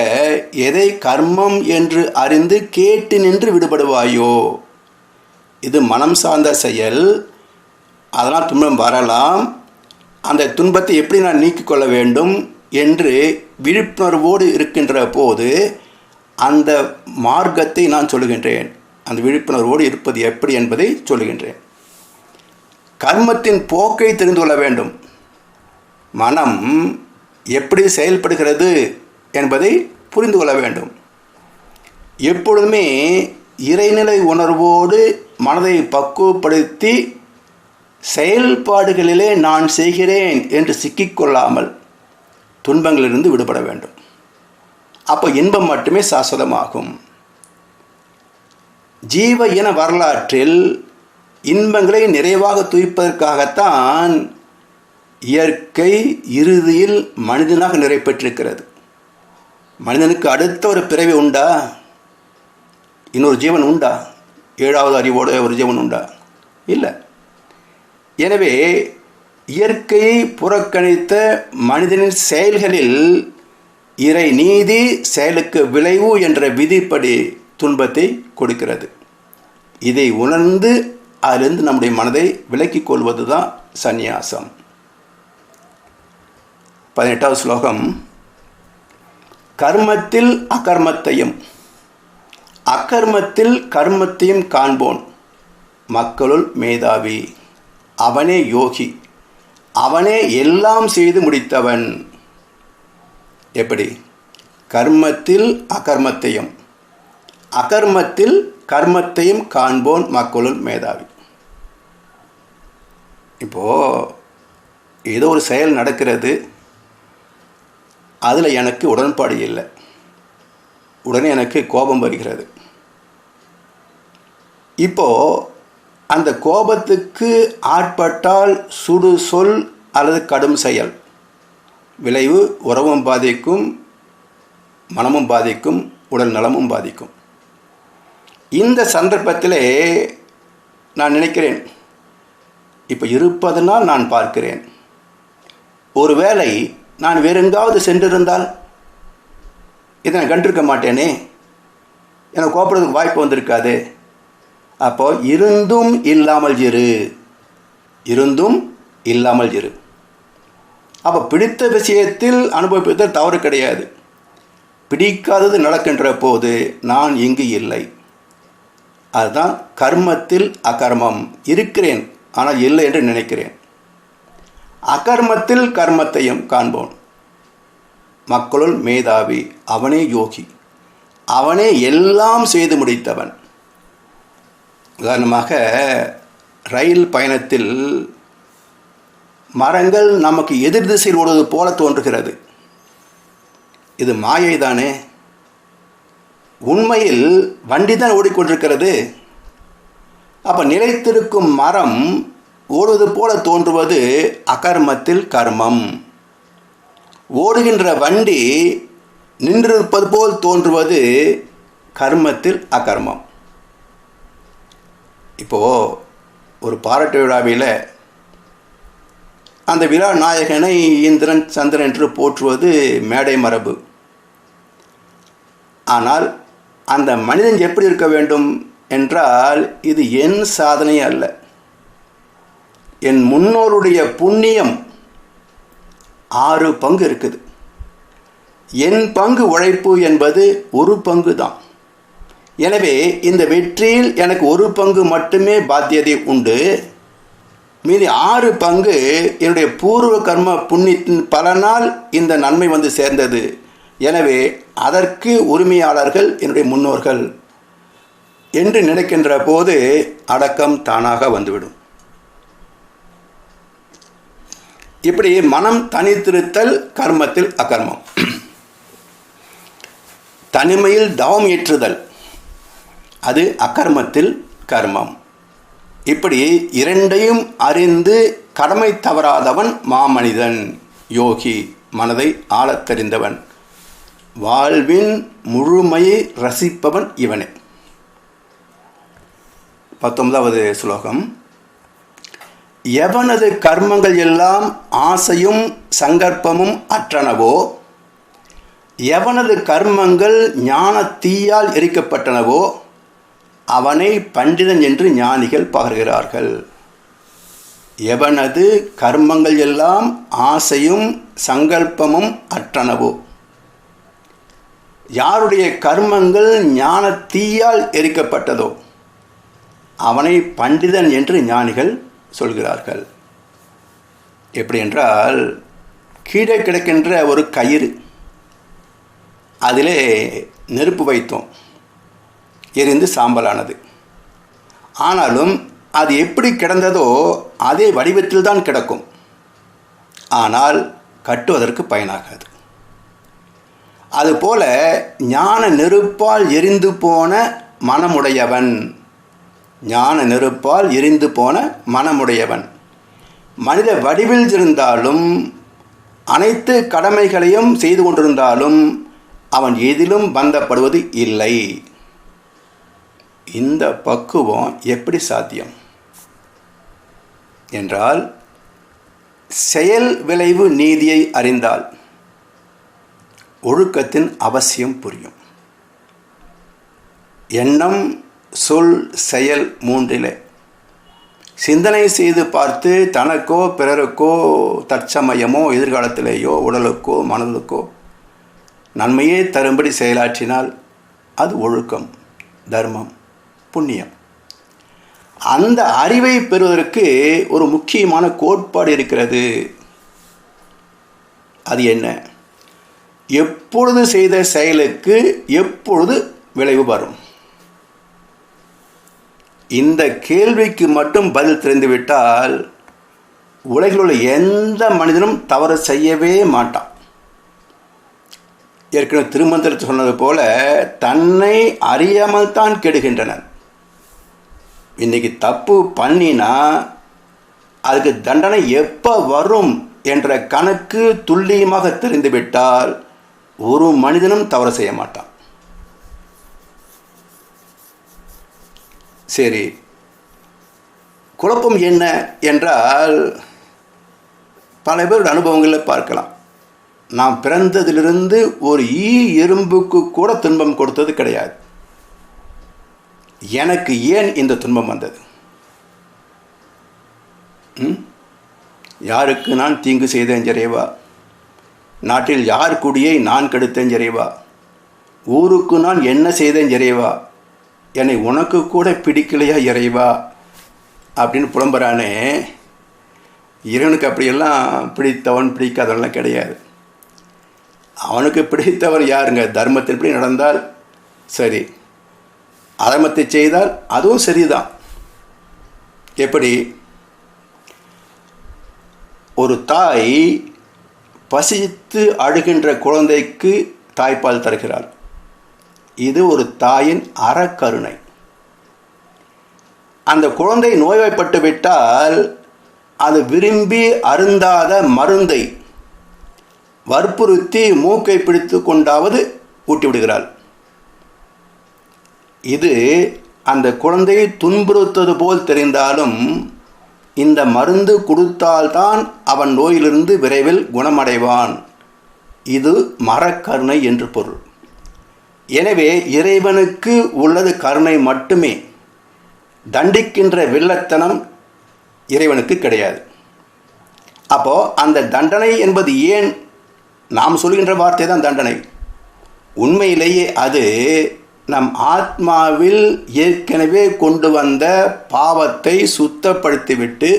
எதை கர்மம் என்று அறிந்து கேட்டு நின்று விடுபடுவாயோ. இது மனம் சார்ந்த செயல், அதனால் துன்பம் வரலாம். அந்த துன்பத்தை எப்படி நான் நீக்கிக்கொள்ள வேண்டும், என்று விழிப்புணர்வோடு இருக்கின்ற போது அந்த மார்க்கத்தை நான் சொல்லுகின்றேன். அந்த விழிப்புணர்வோடு இருப்பது எப்படி என்பதை சொல்லுகின்றேன். கர்மத்தின் போக்கை தெரிந்து கொள்ள வேண்டும். மனம் எப்படி செயல்படுகிறது என்பதை புரிந்து கொள்ள வேண்டும். எப்பொழுதுமே இறைநிலை உணர்வோடு மனதை பக்குவப்படுத்தி செயல்பாடுகளிலே நான் செய்கிறேன் என்று சிக்கிக்கொள்ளாமல் துன்பங்களிலிருந்து விடுபட வேண்டும். அப்போ இன்பம் மட்டுமே சாஸ்வதமாகும். ஜீவ இன வரலாற்றில் இன்பங்களை நிறைவாக துய்ப்பதற்காகத்தான் இயற்கை இறுதியில் மனிதனாக நிறைவு பெற்றிருக்கிறது. மனிதனுக்கு அடுத்த ஒரு பிறவி உண்டா? இன்னொரு ஜீவன் உண்டா? 7வது அறிவோட ஒரு ஜீவன் உண்டா? இல்லை. எனவே இயற்கையை புறக்கணித்த மனிதனின் செயல்களில் இறை நீதி செயலுக்கு விளைவு என்ற விதிப்படி துன்பத்தை கொடுக்கிறது. இதை உணர்ந்து அதிலிருந்து நம்முடைய மனதை விலக்கிக் கொள்வது தான் சந்நியாசம். 18வது ஸ்லோகம். கர்மத்தில் அகர்மத்தையும் அகர்மத்தில் கர்மத்தையும் காண்போன் மக்களுள் மேதாவி. அவனே யோகி, அவனே எல்லாம் செய்து முடித்தவன். எப்படி? கர்மத்தில் அகர்மத்தையும் அகர்மத்தில் கர்மத்தையும் காண்போன் மக்களுள் மேதாவி. இப்போது ஏதோ ஒரு செயல் நடக்கிறது, அதில் எனக்கு உடன்பாடு இல்லை, உடனே எனக்கு கோபம் வருகிறது. இப்போது அந்த கோபத்துக்கு ஆட்பட்டால் சுடு சொல் அல்லது கடும் செயல், விளைவு உறவும் பாதிக்கும், மனமும் பாதிக்கும், உடல் நலமும் பாதிக்கும். இந்த சந்தர்ப்பத்திலே நான் நினைக்கிறேன், இப்போ இருப்பதனால் நான் பார்க்கிறேன். ஒருவேளை நான் வேறு எங்காவது சென்றிருந்தால் இதை நான் கண்டிருக்க மாட்டேனே, எனக்கு கோபப்படுறதுக்கு வாய்ப்பு வந்திருக்காது. அப்போ இருந்தும் இல்லாமல் இரு, இருந்தும் இல்லாமல் இரு. அப்போ பிடித்த விஷயத்தில் அனுபவிப்பதில் தவறு கிடையாது. பிடிக்காதது நடக்கின்ற போது நான் இங்கு இல்லை. அதுதான் கர்மத்தில் அகர்மம். இருக்கிறேன் ஆனால் இல்லை என்று நினைக்கிறேன். அகர்மத்தில் கர்மத்தையும் காண்போன் மக்களுள் மேதாவி. அவனே யோகி, அவனே எல்லாம் செய்து முடித்தவன். உதாரணமாக ரயில் பயணத்தில் மரங்கள் நமக்கு எதிர் திசையில் ஓடுவது போல தோன்றுகிறது. இது மாயை தானே. உண்மையில் வண்டி தான் ஓடிக்கொண்டிருக்கிறது. அப்போ நிலைத்திருக்கும் மரம் ஓடுவது போல தோன்றுவது அகர்மத்தில் கர்மம். ஓடுகின்ற வண்டி நின்றிருப்பது போல் தோன்றுவது கர்மத்தில் அகர்மம். இப்போது ஒரு பாராட்டு விழாவில் அந்த விழா நாயகனை இந்திரன் சந்திரன் என்று போற்றுவது மேடை மரபு. ஆனால் அந்த மனிதன் எப்படி இருக்க வேண்டும் என்றால், இது என் சாதனை அல்ல, என் முன்னோருடைய புண்ணியம் 6 பங்கு இருக்குது. என் பங்கு உழைப்பு என்பது 1 பங்கு தான். எனவே இந்த வெற்றியில் எனக்கு 1 பங்கு மட்டுமே பாத்தியதை உண்டு. மீதி 6 பங்கு என்னுடைய பூர்வ கர்ம புண்ணியத்தின் பலனால் இந்த நன்மை வந்து சேர்ந்தது. எனவே அதற்கு உரிமையாளர்கள் என்னுடைய முன்னோர்கள் என்று நினைக்கின்ற போது அடக்கம் தானாக வந்துவிடும். இப்படி மனம் தனித்திருத்தல் கர்மத்தில் அகர்மம். தனிமையில் தவம் ஏற்றுதல், அது அகர்மத்தில் கர்மம். இப்படி இரண்டையும் அறிந்து கடமை தவறாதவன் மாமனிதன், யோகி, மனதை ஆளத் தெரிந்தவன், வாழ்வின் முழுமையை ரசிப்பவன் இவனே. 19வது ஸ்லோகம். எவனது கர்மங்கள் எல்லாம் ஆசையும் சங்கற்பமும் அற்றனவோ, எவனது கர்மங்கள் ஞான தீயால் எரிக்கப்பட்டனவோ அவனை பண்டிதன் என்று ஞானிகள் பகர்கிறார்கள். எவனது கர்மங்கள் எல்லாம் ஆசையும் சங்கல்பமும் அற்றனவோ, யாருடைய கர்மங்கள் ஞான தீயால் எரிக்கப்பட்டதோ அவனை பண்டிதன் என்று ஞானிகள் சொல்கிறார்கள். எப்படி என்றால், கீழே கிடக்கின்ற ஒரு கயிறு, அதிலே நெருப்பு வைத்தோம், எரிந்து சாம்பலானது. ஆனாலும் அது எப்படி கிடந்ததோ அதே வடிவத்தில் தான் கிடக்கும். ஆனால் கட்டுவதற்கு பயனாகாது. அதுபோல ஞான நெருப்பால் எரிந்து போன மனமுடையவன், ஞான நெருப்பால் எரிந்து போன மனமுடையவன் மனித வடிவில் இருந்தாலும், அனைத்து கடமைகளையும் செய்து கொண்டிருந்தாலும் அவன் எதிலும் பந்தப்படுவது இல்லை. இந்த பக்குவம் எப்படி சாத்தியம் என்றால், செயல் விளைவு நீதியை அறிந்தால் ஒழுக்கத்தின் அவசியம் புரியும். எண்ணம், சொல், செயல் மூன்றிலே சிந்தனை செய்து பார்த்து தனக்கோ பிறருக்கோ தற்சமயமோ எதிர்காலத்திலேயோ உடலுக்கோ மனதுக்கோ நன்மையே தரும்படி செயலாற்றினால் அது ஒழுக்கம், தர்மம், புண்ணியம். அந்த அறிவை பெறுவதற்கு ஒரு முக்கியமான கோட்பாடு இருக்கிறது. அது என்ன? எப்பொழுது செய்த செயலுக்கு எப்பொழுது விளைவு வரும்? இந்த கேள்விக்கு மட்டும் பதில் தெரிந்துவிட்டால் உலகில் உள்ள எந்த மனிதனும் தவறு செய்யவே மாட்டான். ஏற்கனவே திருமந்திரத்தில் சொன்னது போல, தன்னை அறியாமல் தான் கெடுகின்றனர். இன்னைக்கு தப்பு பண்ணினா அதுக்கு தண்டனை எப்போ வரும் என்ற கணக்கு துல்லியமாக தெரிந்துவிட்டால் ஒரு மனிதனும் தவறு செய்ய மாட்டான். சரி, குழப்பம் என்ன என்றால், பல பேருடைய அனுபவங்களை பார்க்கலாம். நாம் பிறந்ததிலிருந்து ஒரு எறும்புக்கு கூட துன்பம் கொடுத்தது கிடையாது. எனக்கு ஏன் இந்த துன்பம் வந்தது? யாருக்கு நான் தீங்கு செய்தேன் இறைவா? நாட்டில் யார் குடியை நான் கெடுத்தேன் இறைவா? ஊருக்கு நான் என்ன செய்தேன் இறைவா? என்னை உனக்கு கூட பிடிக்கலையா இறைவா அப்படின்னு புலம்புறானே. இறைவனுக்கு அப்படியெல்லாம் பிடித்தவன் பிடிக்காதவன்லாம் கிடையாது. அவனுக்கு பிடித்தவர் யாருங்க? தர்மத்தின்படி நடந்தால் சரி, அதர்மத்தை செய்தால் அதுவும் சரிதான். எப்படி? ஒரு தாய் பசித்து அழுகின்ற குழந்தைக்கு தாய்ப்பால் தருகிறாள். இது ஒரு தாயின் அறக்கருணை. அந்த குழந்தை நோய்வாய்ப்பட்டு விட்டால் அது விரும்பி அருந்தாத மருந்தை வற்புறுத்தி மூக்கை பிடித்து கொண்டாவது ஊட்டிவிடுகிறாள். இது அந்த குழந்தையை துன்புறுத்துவது போல் தெரிந்தாலும் இந்த மருந்து கொடுத்தால்தான் அவன் நோயிலிருந்து விரைவில் குணமடைவான். இது மரக்கருணை என்று பொருள். எனவே இறைவனுக்கு உள்ளது கருணை மட்டுமே. தண்டிக்கின்ற வில்லத்தனம் இறைவனுக்கு கிடையாது. அப்போது அந்த தண்டனை என்பது ஏன்? நாம் சொல்கின்ற வார்த்தை தான் தண்டனை. உண்மையிலேயே அது நம் ஆத்மாவில் ஏற்கனவே கொண்டு வந்த பாவத்தை சுத்தப்படுத்திவிட்டு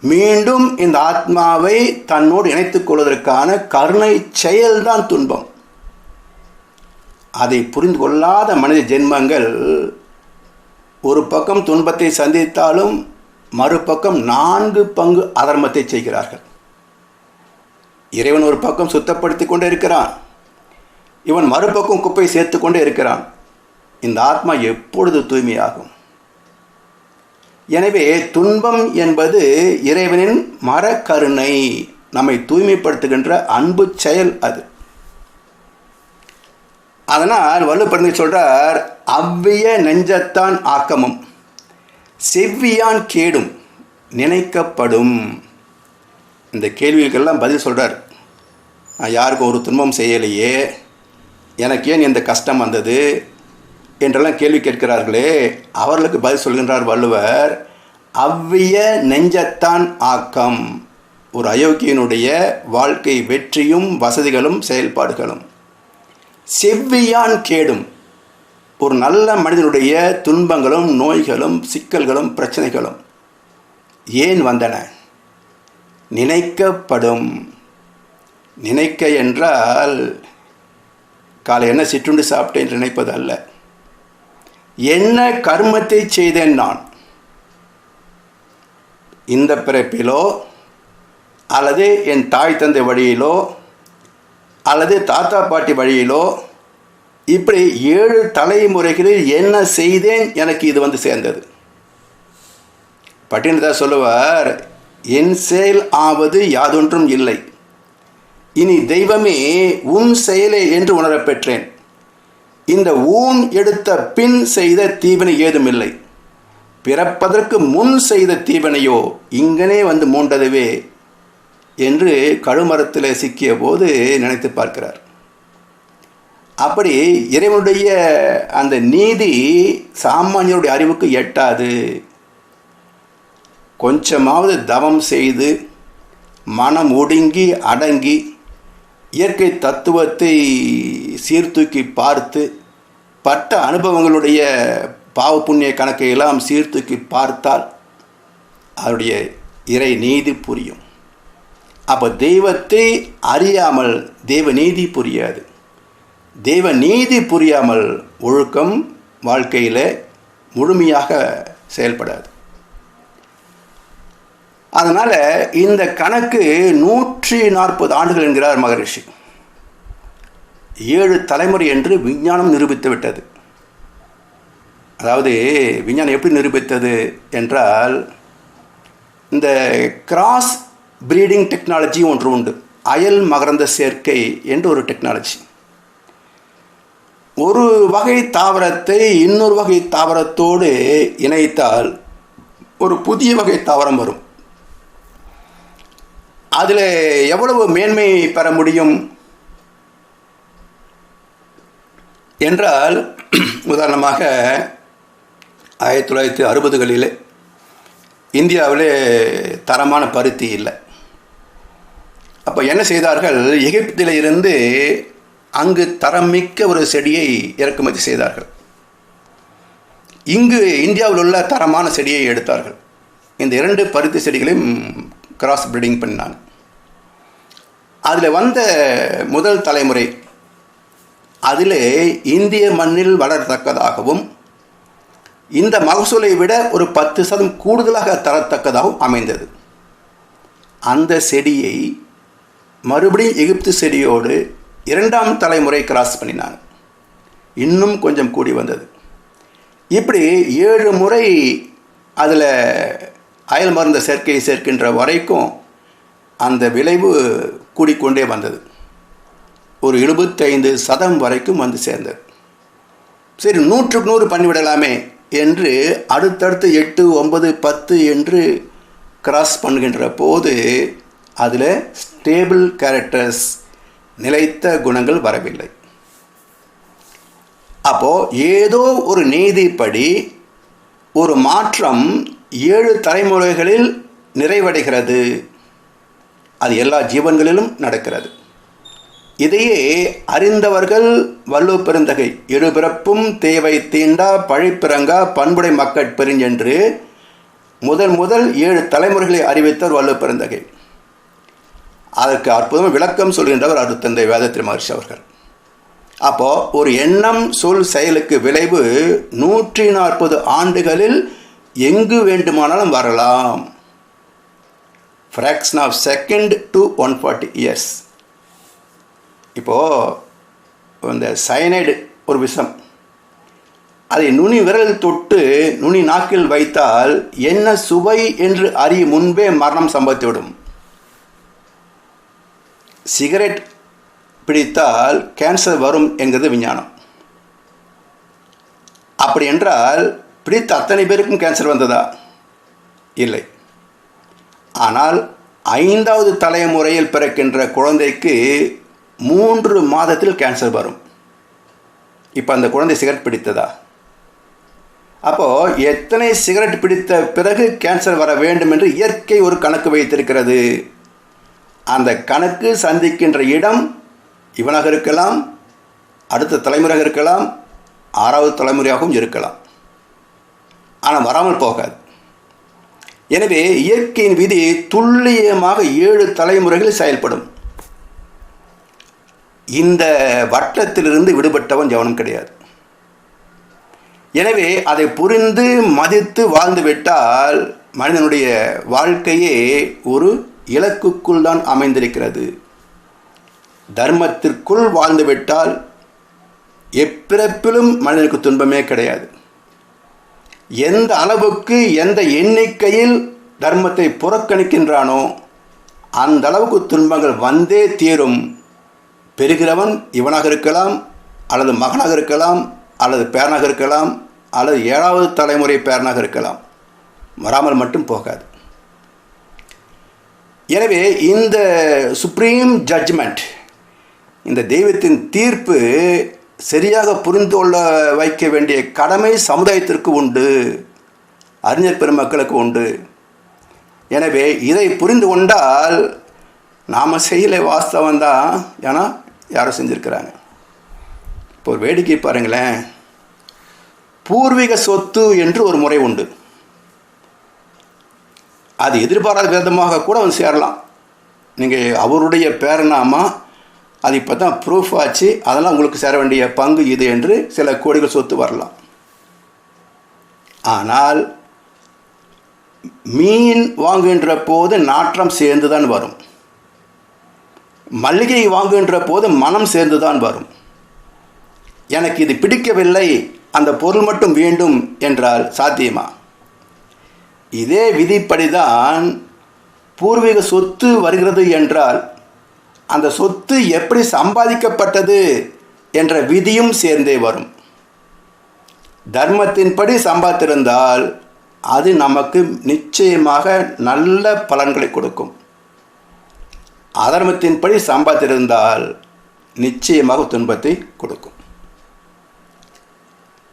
மீண்டும் இந்த ஆத்மாவை தன்னோடு இணைத்துக் கொள்வதற்கான கருணை செயல்தான் துன்பம். அதை புரிந்து கொள்ளாத மனித ஜென்மங்கள் ஒரு பக்கம் துன்பத்தை சந்தித்தாலும் மறுபக்கம் 4 பங்கு அதர்மத்தை செய்கிறார்கள். இறைவன் ஒரு பக்கம் சுத்தப்படுத்தி கொண்டே இருக்கிறான், இவன் மறுபக்கம் குப்பை சேர்த்து கொண்டே இருக்கிறான். இந்த ஆத்மா எப்பொழுது தூய்மையாகும்? எனவே துன்பம் என்பது இறைவனின் மரக்கருணை, நம்மை தூய்மைப்படுத்துகின்ற அன்பு செயல் அது. அதனால் வள்ளுவர் சொல்றார், அவ்விய நெஞ்சத்தான் ஆக்கமும் செவ்வியான் கேடும் நினைக்கப்படும். இந்த கேள்விகளுக்கெல்லாம் பதில் சொல்கிறார். நான் யாருக்கும் ஒரு துன்பம் செய்யலையே, எனக்கு ஏன் இந்த கஷ்டம் வந்தது என்றெல்லாம் கேள்வி கேட்கிறார்களே, அவர்களுக்கு பதில் சொல்கின்றார் வள்ளுவர். அவ்விய நெஞ்சத்தான் ஆக்கம். ஒரு அயோக்கியனுடைய வாழ்க்கை வெற்றியும் வசதிகளும் செயல்பாடுகளும். செவ்வியான் கேடும். ஒரு நல்ல மனிதனுடைய துன்பங்களும் நோய்களும் சிக்கல்களும் பிரச்சனைகளும் ஏன் வந்தன? நினைக்கப்படும். நினைக்க என்றால் காலை என்ன சிற்றுண்டு சாப்பிட்டேன் நினைப்பது அல்ல. என்ன கர்மத்தை செய்தேன் நான் இந்த பிறப்பிலோ, அல்லது என் தாய் தந்தை வழியிலோ, அல்லது தாத்தா பாட்டி வழியிலோ, இப்படி 7 தலைமுறைகளில் என்ன செய்தேன் எனக்கு இது வந்து சேர்ந்தது. பட்டினத்தார் சொல்லுவார், என் செயல் ஆவது யாதொன்றும் இல்லை, இனி தெய்வமே உன் செயலே என்று உணரப் பெற்றேன். இந்த ஊன் எடுத்த பின் செய்த தீவினை ஏதுமில்லை, பிறப்பதற்கு முன் செய்த தீவினையோ இங்கனே வந்து மூண்டதுவே என்று கழுமரத்தில் சிக்கிய போது நினைத்து பார்க்கிறார். அப்படி இறைவனுடைய அந்த நீதி சாமானியருடைய அறிவுக்கு எட்டாது. கொஞ்சமாவது தவம் செய்து மனம் ஒடுங்கி அடங்கி இயற்கை தத்துவத்தை சீர்தூக்கி பார்த்து பட்ட அனுபவங்களுடைய பாவ புண்ணிய கணக்கை எல்லாம் சீர்தூக்கி பார்த்தால் அவருடைய இறை நீதி புரியும். அப்போ தெய்வத்தை அறியாமல் தெய்வ நீதி புரியாது. தெய்வ நீதி புரியாமல் ஒழுக்கம் வாழ்க்கையில் முழுமையாக செயல்படாது. அதனால் இந்த கணக்கு 140 ஆண்டுகள் என்கிறார் மகரிஷி. 7 தலைமுறை என்று விஞ்ஞானம் நிரூபித்து விட்டது. அதாவது விஞ்ஞானம் எப்படி நிரூபித்தது என்றால், இந்த கிராஸ் பிரீடிங் டெக்னாலஜி ஒன்று உண்டு. அயல் மகரந்த சேர்க்கை என்று ஒரு டெக்னாலஜி. ஒரு வகை தாவரத்தை இன்னொரு வகை தாவரத்தோடு இணைத்தால் ஒரு புதிய வகை தாவரம் வரும். அதில் எவ்வளவு மேன்மை பெற முடியும் என்றால், உதாரணமாக 1960களில் இந்தியாவில் தரமான பருத்தி இல்லை. அப்போ என்ன செய்தார்கள், எகிப்தில் இருந்து அங்கு தரமிக்க ஒரு செடியை இறக்குமதி செய்தார்கள். இங்கு இந்தியாவில் உள்ள தரமான செடியை எடுத்தார்கள். இந்த 2 பருத்தி செடிகளையும் கிராஸ் பிரீடிங் பண்ணினாங்க. அதில் வந்த முதல் தலைமுறை அதில் இந்திய மண்ணில் வளரத்தக்கதாகவும் இந்த மகசூலை விட ஒரு 10% கூடுதலாக தரத்தக்கதாகவும் அமைந்தது. அந்த செடியை மறுபடியும் எகிப்து செடியோடு 2ஆம் தலைமுறை கிராஸ் பண்ணினாங்க. இன்னும் கொஞ்சம் கூடி வந்தது. இப்படி 7 முறை அதில் அயல் மருந்த சேர்க்கையை சேர்க்கின்ற வரைக்கும் அந்த விளைவு கூடிக்கொண்டே வந்தது. ஒரு 75% வரைக்கும் வந்து சேர்ந்தது. சரி, 100க்கு 100 பண்ணிவிடலாமே என்று அடுத்தடுத்து 8, 9, 10 என்று கிராஸ் பண்ணுகின்ற போது அதில் ஸ்டேபிள் கேரக்டர்ஸ், நிலைத்த குணங்கள் வரவில்லை. அப்போது ஏதோ ஒரு நீதிப்படி ஒரு மாற்றம் 7 தலைமுறைகளில் நிறைவடைகிறது. அது எல்லா ஜீவன்களிலும் நடக்கிறது. இதையே அறிந்தவர்கள் வள்ளுவ பெருந்தகை இருபிறப்பும் தேவை தீண்டா பழிப்பிறங்கா பண்புடை மக்கட் பெருஞ்சென்று முதல் 7 தலைமுறைகளை அறிவித்தவர் வள்ளுவ பெருந்தகை. அதற்கு அற்புதமாக விளக்கம் சொல்கின்றவர் அருட்தந்தை வேதத்திரி மகரிஷி அவர்கள். அப்போது ஒரு எண்ணம் சொல் செயலுக்கு விளைவு 140 ஆண்டுகளில் எங்கு வேண்டுமானாலும் வரலாம். Fraction of second to 140 years. இப்போது இந்த சயனைடு ஒரு விஷம், அதை நுனி விரல் தொட்டு நுனி நாக்கில் வைத்தால் என்ன சுவை என்று அறியும் முன்பே மரணம் சம்பவித்துவிடும். சிகரெட் பிடித்தால் கேன்சர் வரும் என்கிறது விஞ்ஞானம். அப்படி என்றால் பிடித்த அத்தனை பேருக்கும் கேன்சர் வந்ததா? இல்லை. ஆனால் 5வது தலைமுறையில் பிறக்கின்ற குழந்தைக்கு 3 மாதத்தில் கேன்சர் வரும். இப்போ அந்த குழந்தை சிகரெட் பிடித்ததா? அப்போது எத்தனை சிகரெட் பிடித்த பிறகு கேன்சர் வர வேண்டும் என்று இயற்கை ஒரு கணக்கு வைத்திருக்கிறது. அந்த கணக்கு சந்திக்கின்ற இடம் இவனாக இருக்கலாம், அடுத்த தலைமுறையாக இருக்கலாம், 6வது தலைமுறையாகவும் இருக்கலாம். ஆனால் வராமல் போகாது. எனவே இயற்கையின் விதி துல்லியமாக 7 தலைமுறைகளில் செயல்படும். இந்த வட்டத்திலிருந்து விடுபட்டவன் எவனும் கிடையாது. எனவே அதை புரிந்து மதித்து வாழ்ந்துவிட்டால் மனிதனுடைய வாழ்க்கையே ஒரு இலக்குக்குள் தான் அமைந்திருக்கிறது. தர்மத்திற்குள் வாழ்ந்துவிட்டால் எப்பிறப்பிலும் மனிதனுக்கு துன்பமே கிடையாது. எந்த அளவுக்கு எந்த எண்ணிக்கையில் தர்மத்தை புறக்கணிக்கின்றானோ அந்த அளவுக்கு துன்பங்கள் வந்தே தீரும். பெறுகிறவன் இவனாக இருக்கலாம், அல்லது மகனாக இருக்கலாம், அல்லது பேரனாக இருக்கலாம், அல்லது 7வது தலைமுறை பேரனாக இருக்கலாம். வராமல் மட்டும் போகாது. எனவே இந்த சுப்ரீம் ஜட்ஜ்மெண்ட், இந்த தெய்வத்தின் தீர்ப்பு சரியாக புரிந்து கொள்ள வைக்க வேண்டிய கடமை சமுதாயத்திற்கு உண்டு, அறிஞர் பெருமக்களுக்கு உண்டு. எனவே இதை புரிந்து கொண்டால் நாம் செய்யலை வாஸ்தவம் தான், ஏன்னா யாரும் செஞ்சுருக்கிறாங்க. இப்போ ஒரு வேடிக்கை பாருங்களேன். பூர்வீக சொத்து என்று ஒரு முறை உண்டு. அது எதிர்பாராத விதமாக கூட வந்து சேரலாம். நீங்கள் அவருடைய பேரனாமா, அது இப்போ தான் ப்ரூஃப் ஆச்சு, அதெல்லாம் உங்களுக்கு சேர வேண்டிய பங்கு இது என்று சில கோடிகள் சொத்து வரலாம். ஆனால் மீன் வாங்குகின்ற போது நாற்றம் சேர்ந்து தான் வரும். மல்லிகை வாங்குகின்ற போது மனம் சேர்ந்து தான் வரும். எனக்கு இது பிடிக்கவில்லை, அந்த பொருள் மட்டும் வேண்டும் என்றால் சாத்தியமா? இதே விதிப்படிதான் பூர்வீக சொத்து வருகிறது என்றால் அந்த சொத்து எப்படி சம்பாதிக்கப்பட்டது என்ற விதியும் சேர்ந்தே வரும். தர்மத்தின்படி சம்பாதித்திருந்தால் அது நமக்கு நிச்சயமாக நல்ல பலன்களை கொடுக்கும். அதர்மத்தின்படி சம்பாதித்திருந்தால் நிச்சயமாக துன்பத்தை கொடுக்கும்.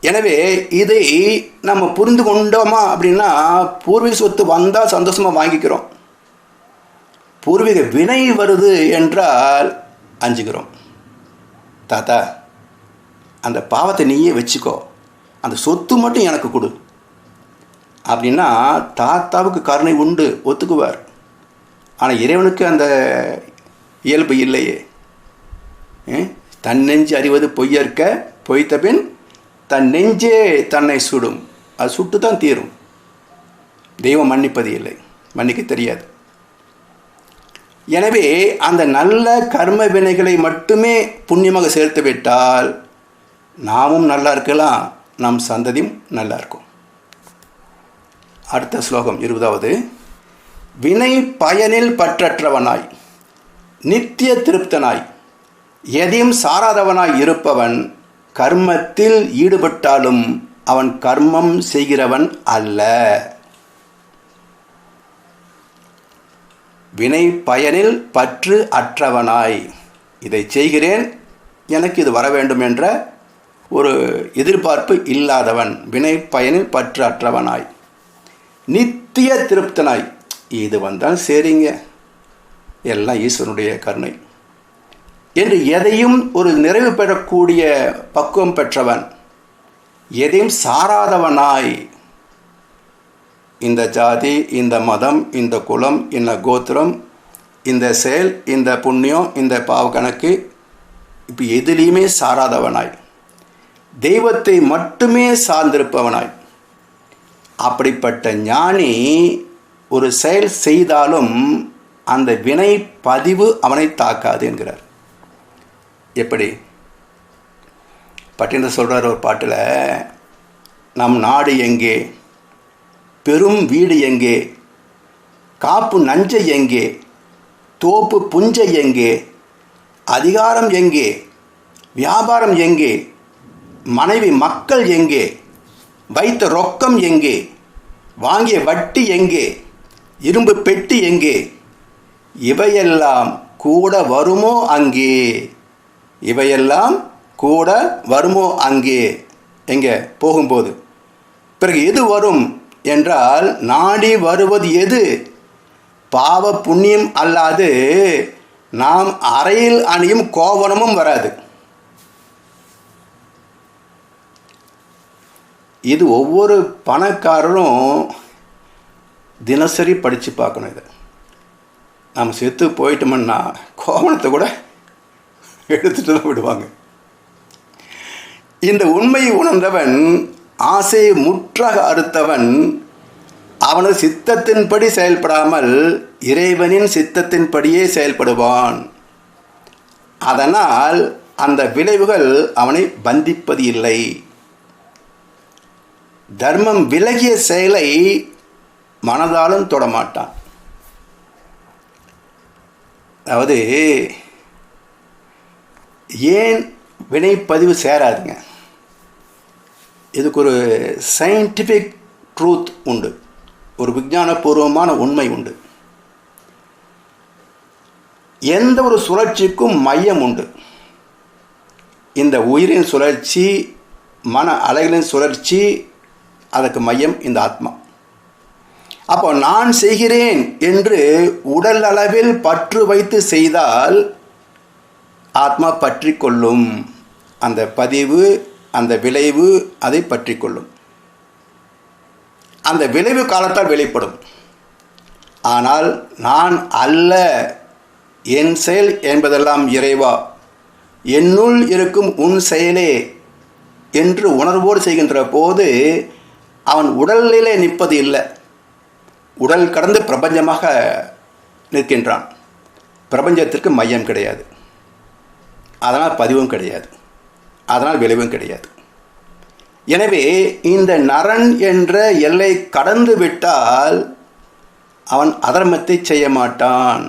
எனவே இதை நம்ம புரிந்து கொண்டோமா அப்படின்னா, பூர்வீக சொத்து வந்தால் சந்தோஷமாக வாங்கிக்கிறோம். பூர்வீக வினை வருது என்றால் அஞ்சுக்கிறோம். தாத்தா, அந்த பாவத்தை நீயே வச்சுக்கோ, அந்த சொத்து மட்டும் எனக்கு கொடு அப்படின்னா தாத்தாவுக்கு கருணை உண்டு, ஒத்துக்குவார். ஆனால் இறைவனுக்கு அந்த இயல்பு இல்லையே. தன் நெஞ்சு அறிவது பொய்யற்க, பொய்த்த பின் தன் நெஞ்சே தன்னை சுடும். அது சுட்டு தான் தீரும். தெய்வம் மன்னிப்பது இல்லை, மன்னிக்க தெரியாது. எனவே அந்த நல்ல கர்ம வினைகளை மட்டுமே புண்ணியமாக சேர்த்து விட்டால் நாமும் நல்லா இருக்கலாம், நம் சந்ததியும் நல்லா இருக்கும். அடுத்த ஸ்லோகம் 20வது. வினை பயனில் பற்றற்றவனாய் நித்திய திருப்தனாய் எதையும் சாராதவனாய் இருப்பவன் கர்மத்தில் ஈடுபட்டாலும் அவன் கர்மம் செய்கிறவன் அல்ல. வினை பயனில் பற்று அற்றவனாய், இதை செய்கிறேன், எனக்கு இது வர வேண்டும் என்ற ஒரு எதிர்பார்ப்பு இல்லாதவன், வினை பயனில் பற்று அற்றவனாய் நித்திய திருப்தனாய், இது வந்தால் சரிங்க, எல்லாம் ஈஸ்வரனுடைய கருணை என்று எதையும் ஒரு நிறைவு பெறக்கூடிய பக்குவம் பெற்றவன், எதையும் சாராதவனாய், இந்த ஜாதி, இந்த மதம், இந்த குலம், இந்த கோத்திரம், இந்த செயல், இந்த புண்ணியம், இந்த பாவ கணக்கு, இப்போ எதிலையுமே சாராதவனாய், தெய்வத்தை மட்டுமே சார்ந்திருப்பவனாய். அப்படிப்பட்ட ஞானி ஒரு செயல் செய்தாலும் அந்த வினை பதிவு அவனை தாக்காது என்கிறார். எப்படி? பட்டின சொல்கிறார் ஒரு பாட்டில், நம் நாடு எங்கே, பெரும் வீடு எங்கே, காப்பு நஞ்சை எங்கே, தோப்பு புஞ்சை எங்கே, அதிகாரம் எங்கே, வியாபாரம் எங்கே, மனைவி மக்கள் எங்கே, வைத்த ரொக்கம் எங்கே, வாங்கிய வட்டி எங்கே, இரும்பு பெட்டி எங்கே, இவையெல்லாம் கூட வருமோ அங்கே, இவையெல்லாம் கூட வருமோ அங்கே. எங்கே போகும்போது பிறகு எது வரும் என்றால், நாடி வருவது எது? பாவ புண்ணியம் அல்லாது நாம் அறையில் அணியும் கோவணமும் வராது. இது ஒவ்வொரு பணக்காரரும் தினசரி படித்து பார்க்கணும். இதை நம்ம செத்து போயிட்டோம்னா கோவணத்தை கூட எடுத்துட்டு தான் விடுவாங்க. இந்த உண்மையை உணர்ந்தவன், ஆசையை முற்றாக அறுத்தவன், அவனது சித்தத்தின்படி செயல்படாமல் இறைவனின் சித்தத்தின்படியே செயல்படுவான். அதனால் அந்த விளைவுகள் அவனை பந்திப்பது இல்லை. தர்மம் விலகிய செயலை மனதாலும் தொடமாட்டான். அதாவது ஏன் வினைப்பதிவு சேராதுங்க? இதுக்கு ஒரு சயின்டிஃபிக் ட்ரூத் உண்டு, ஒரு விஞ்ஞானபூர்வமான உண்மை உண்டு. எந்த ஒரு சுழற்சிக்கும் மையம் உண்டு. இந்த உயிரின் சுழற்சி, மன அலைகளின் சுழற்சி, அதற்கு மையம் இந்த ஆத்மா. அப்போ நான் செய்கிறேன் என்று உடல் அளவில் பற்று வைத்து செய்தால் ஆத்மா பற்றி கொள்ளும். அந்த பதிவு, அந்த விளைவு அதை பற்றி கொள்ளும். அந்த விளைவு காலத்தால் வெளிப்படும். ஆனால் நான் அல்ல, என் செயல் என்பதெல்லாம் இறைவா, என்னுள் இருக்கும் உன் செயலே என்று உணர்வோடு செய்கின்ற போது அவன் உடலிலே நிற்பது இல்லை. உடல் கடந்து பிரபஞ்சமாக நிற்கின்றான். பிரபஞ்சத்திற்கு மையம் கிடையாது. அதனால் பதிவும் கிடையாது. அதனால் விளைவும் கிடையாது. எனவே இந்த நரன் என்ற எல்லை கடந்து விட்டால் அவன் அதர்மத்தை செய்ய மாட்டான்.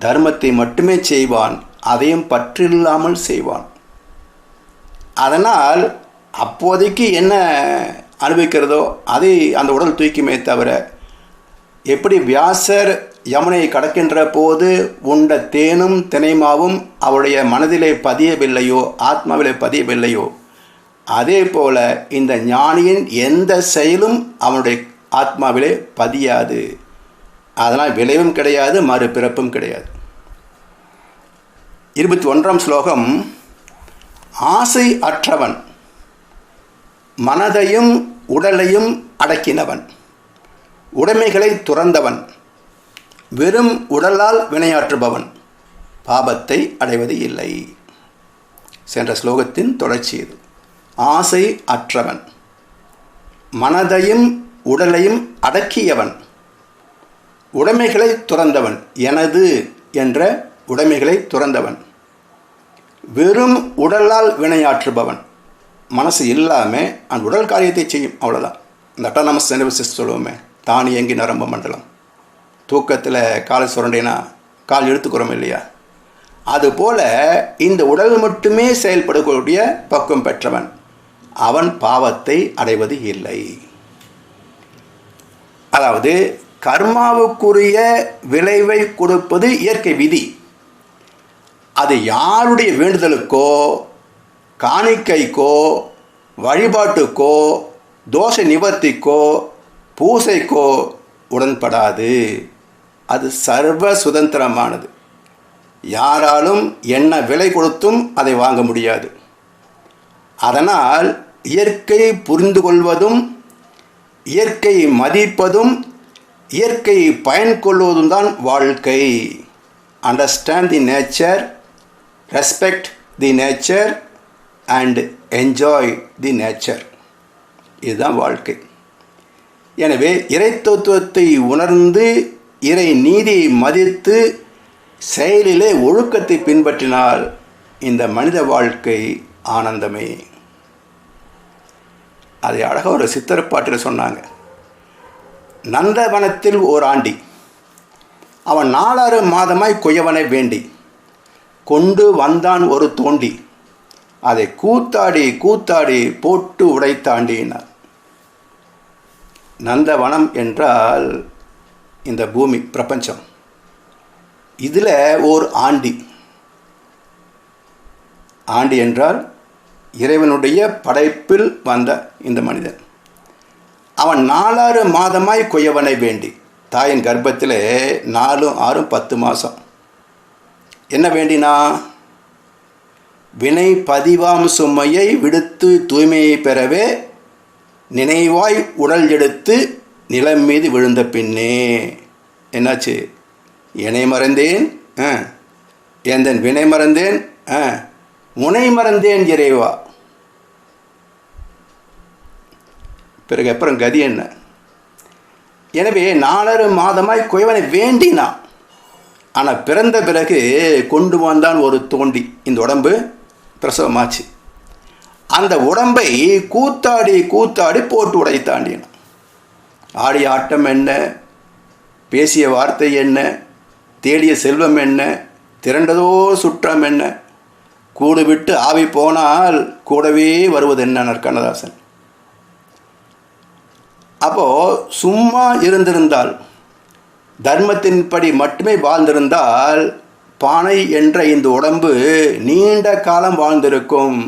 தர்மத்தை மட்டுமே செய்வான். அதையும் பற்றில்லாமல் செய்வான். அதனால் அப்போதைக்கு என்ன அனுபவிக்கிறதோ அதை அந்த உடல் தூக்கிமே தவிர, எப்படி வியாசர் யமுனை கடக்கின்ற போது உண்ட தேனும் தினைமாவும் அவருடைய மனதிலே பதியவில்லையோ, ஆத்மாவிலே பதியவில்லையோ, அதே போல இந்த ஞானியின் எந்த செயலும் அவனுடைய ஆத்மாவிலே பதியாது. அதனால் விளைவும் கிடையாது, மறுபிறப்பும் கிடையாது. 21ஆம் ஸ்லோகம். ஆசை அற்றவன், மனதையும் உடலையும் அடக்கினவன், உடைமைகளை துறந்தவன், வெறும் உடலால் வினையாற்றுபவன் பாபத்தை அடைவது இல்லை. சென்ற ஸ்லோகத்தின் தொடர்ச்சி இது. ஆசை அற்றவன், மனதையும் உடலையும் அடக்கியவன், உடைமைகளை துறந்தவன், எனது என்ற உடைமைகளை துறந்தவன், வெறும் உடலால் வினையாற்றுபவன், மனசு இல்லாமல் அந்த உடல் காரியத்தை செய்யும், அவ்வளோதான். இந்த அட்டானமஸ் நர்வஸ் சிஸ்டம் சொல்லுவோமே, தானியங்கி நரம்பு மண்டலம். தூக்கத்தில் காலை சுரண்டினா கால் இழுத்துக்கிறோம் இல்லையா? அதுபோல் இந்த உடல் மட்டுமே செயல்படக்கூடிய பக்குவம் பெற்றவன் அவன் பாவத்தை அடைவது இல்லை. அதாவது கர்மாவுக்குரிய விளைவை கொடுப்பது இயற்கை விதி. அது யாருடைய வேண்டுதலுக்கோ, காணிக்கைக்கோ, வழிபாட்டுக்கோ, தோஷ நிவர்த்திக்கோ, பூசைக்கோ உடன்படாது. அது சர்வ சுதந்திரமானது. யாராலும் என்ன விலை கொடுத்தும் அதை வாங்க முடியாது. அதனால் இயற்கையை புரிந்து கொள்வதும், இயற்கையை மதிப்பதும், இயற்கையை பயன் கொள்வதும் தான் வாழ்க்கை. Understand the nature, respect the nature and enjoy the nature. இதுதான் வாழ்க்கை. எனவே இறை தத்துவத்தை உணர்ந்து, இறை நீதியை மதித்து, செயலிலே ஒழுக்கத்தை பின்பற்றினால் இந்த மனித வாழ்க்கை ஆனந்தமே. அதை அழகாக ஒரு சித்தர்பாட்டில் சொன்னாங்க. நந்தவனத்தில் ஓர் ஆண்டி, அவன் 4 மாதமாய் குயவனை வேண்டி கொண்டு வந்தான் ஒரு தோண்டி, அதை கூத்தாடி கூத்தாடி போட்டு உடைத்தாண்டினார். நந்தவனம் என்றால் இந்த பூமி, பிரபஞ்சம். இதில் ஓர் ஆண்டி. ஆண்டி என்றால் இறைவனுடைய படைப்பில் வந்த இந்த மனிதன். அவன் 4 மாதமாய் குயவனை வேண்டி, தாயின் கர்ப்பத்தில் 4, 6, 10 மாதம் என்ன வேண்டினா? வினை பதிவாம் சுமையை விடுத்து தூய்மையை பெறவே நினைவாய் உடல் எடுத்து நிலம் மீது விழுந்த பின்னே என்னாச்சு? இணை மறந்தேன், எந்தன் வினை மறந்தேன், முனை மறந்தேன் இறைவா. பிறகு அப்புறம் கதி என்ன? எனவே 4 மாதமாய் குயவனை வேண்டினான். ஆனால் பிறந்த பிறகு கொண்டு வந்தான் ஒரு தோண்டி. இந்த உடம்பு பிரசவமாச்சு. அந்த உடம்பை கூத்தாடி கூத்தாடி போட்டு உடைத்தாண்டினான். ஆடிய ஆட்டம் என்ன, பேசிய வார்த்தை என்ன, தேடிய செல்வம் என்ன, திரண்டதோ சுற்றம் என்ன, கூடு விட்டு ஆவி போனால் கூடவே வருவது என்ன கண்ணதாசன். அப்போது சும்மா இருந்திருந்தால், தர்மத்தின்படி மட்டுமே வாழ்ந்திருந்தால் பானை என்ற இந்த உடம்பு நீண்ட காலம் வாழ்ந்திருக்கும்.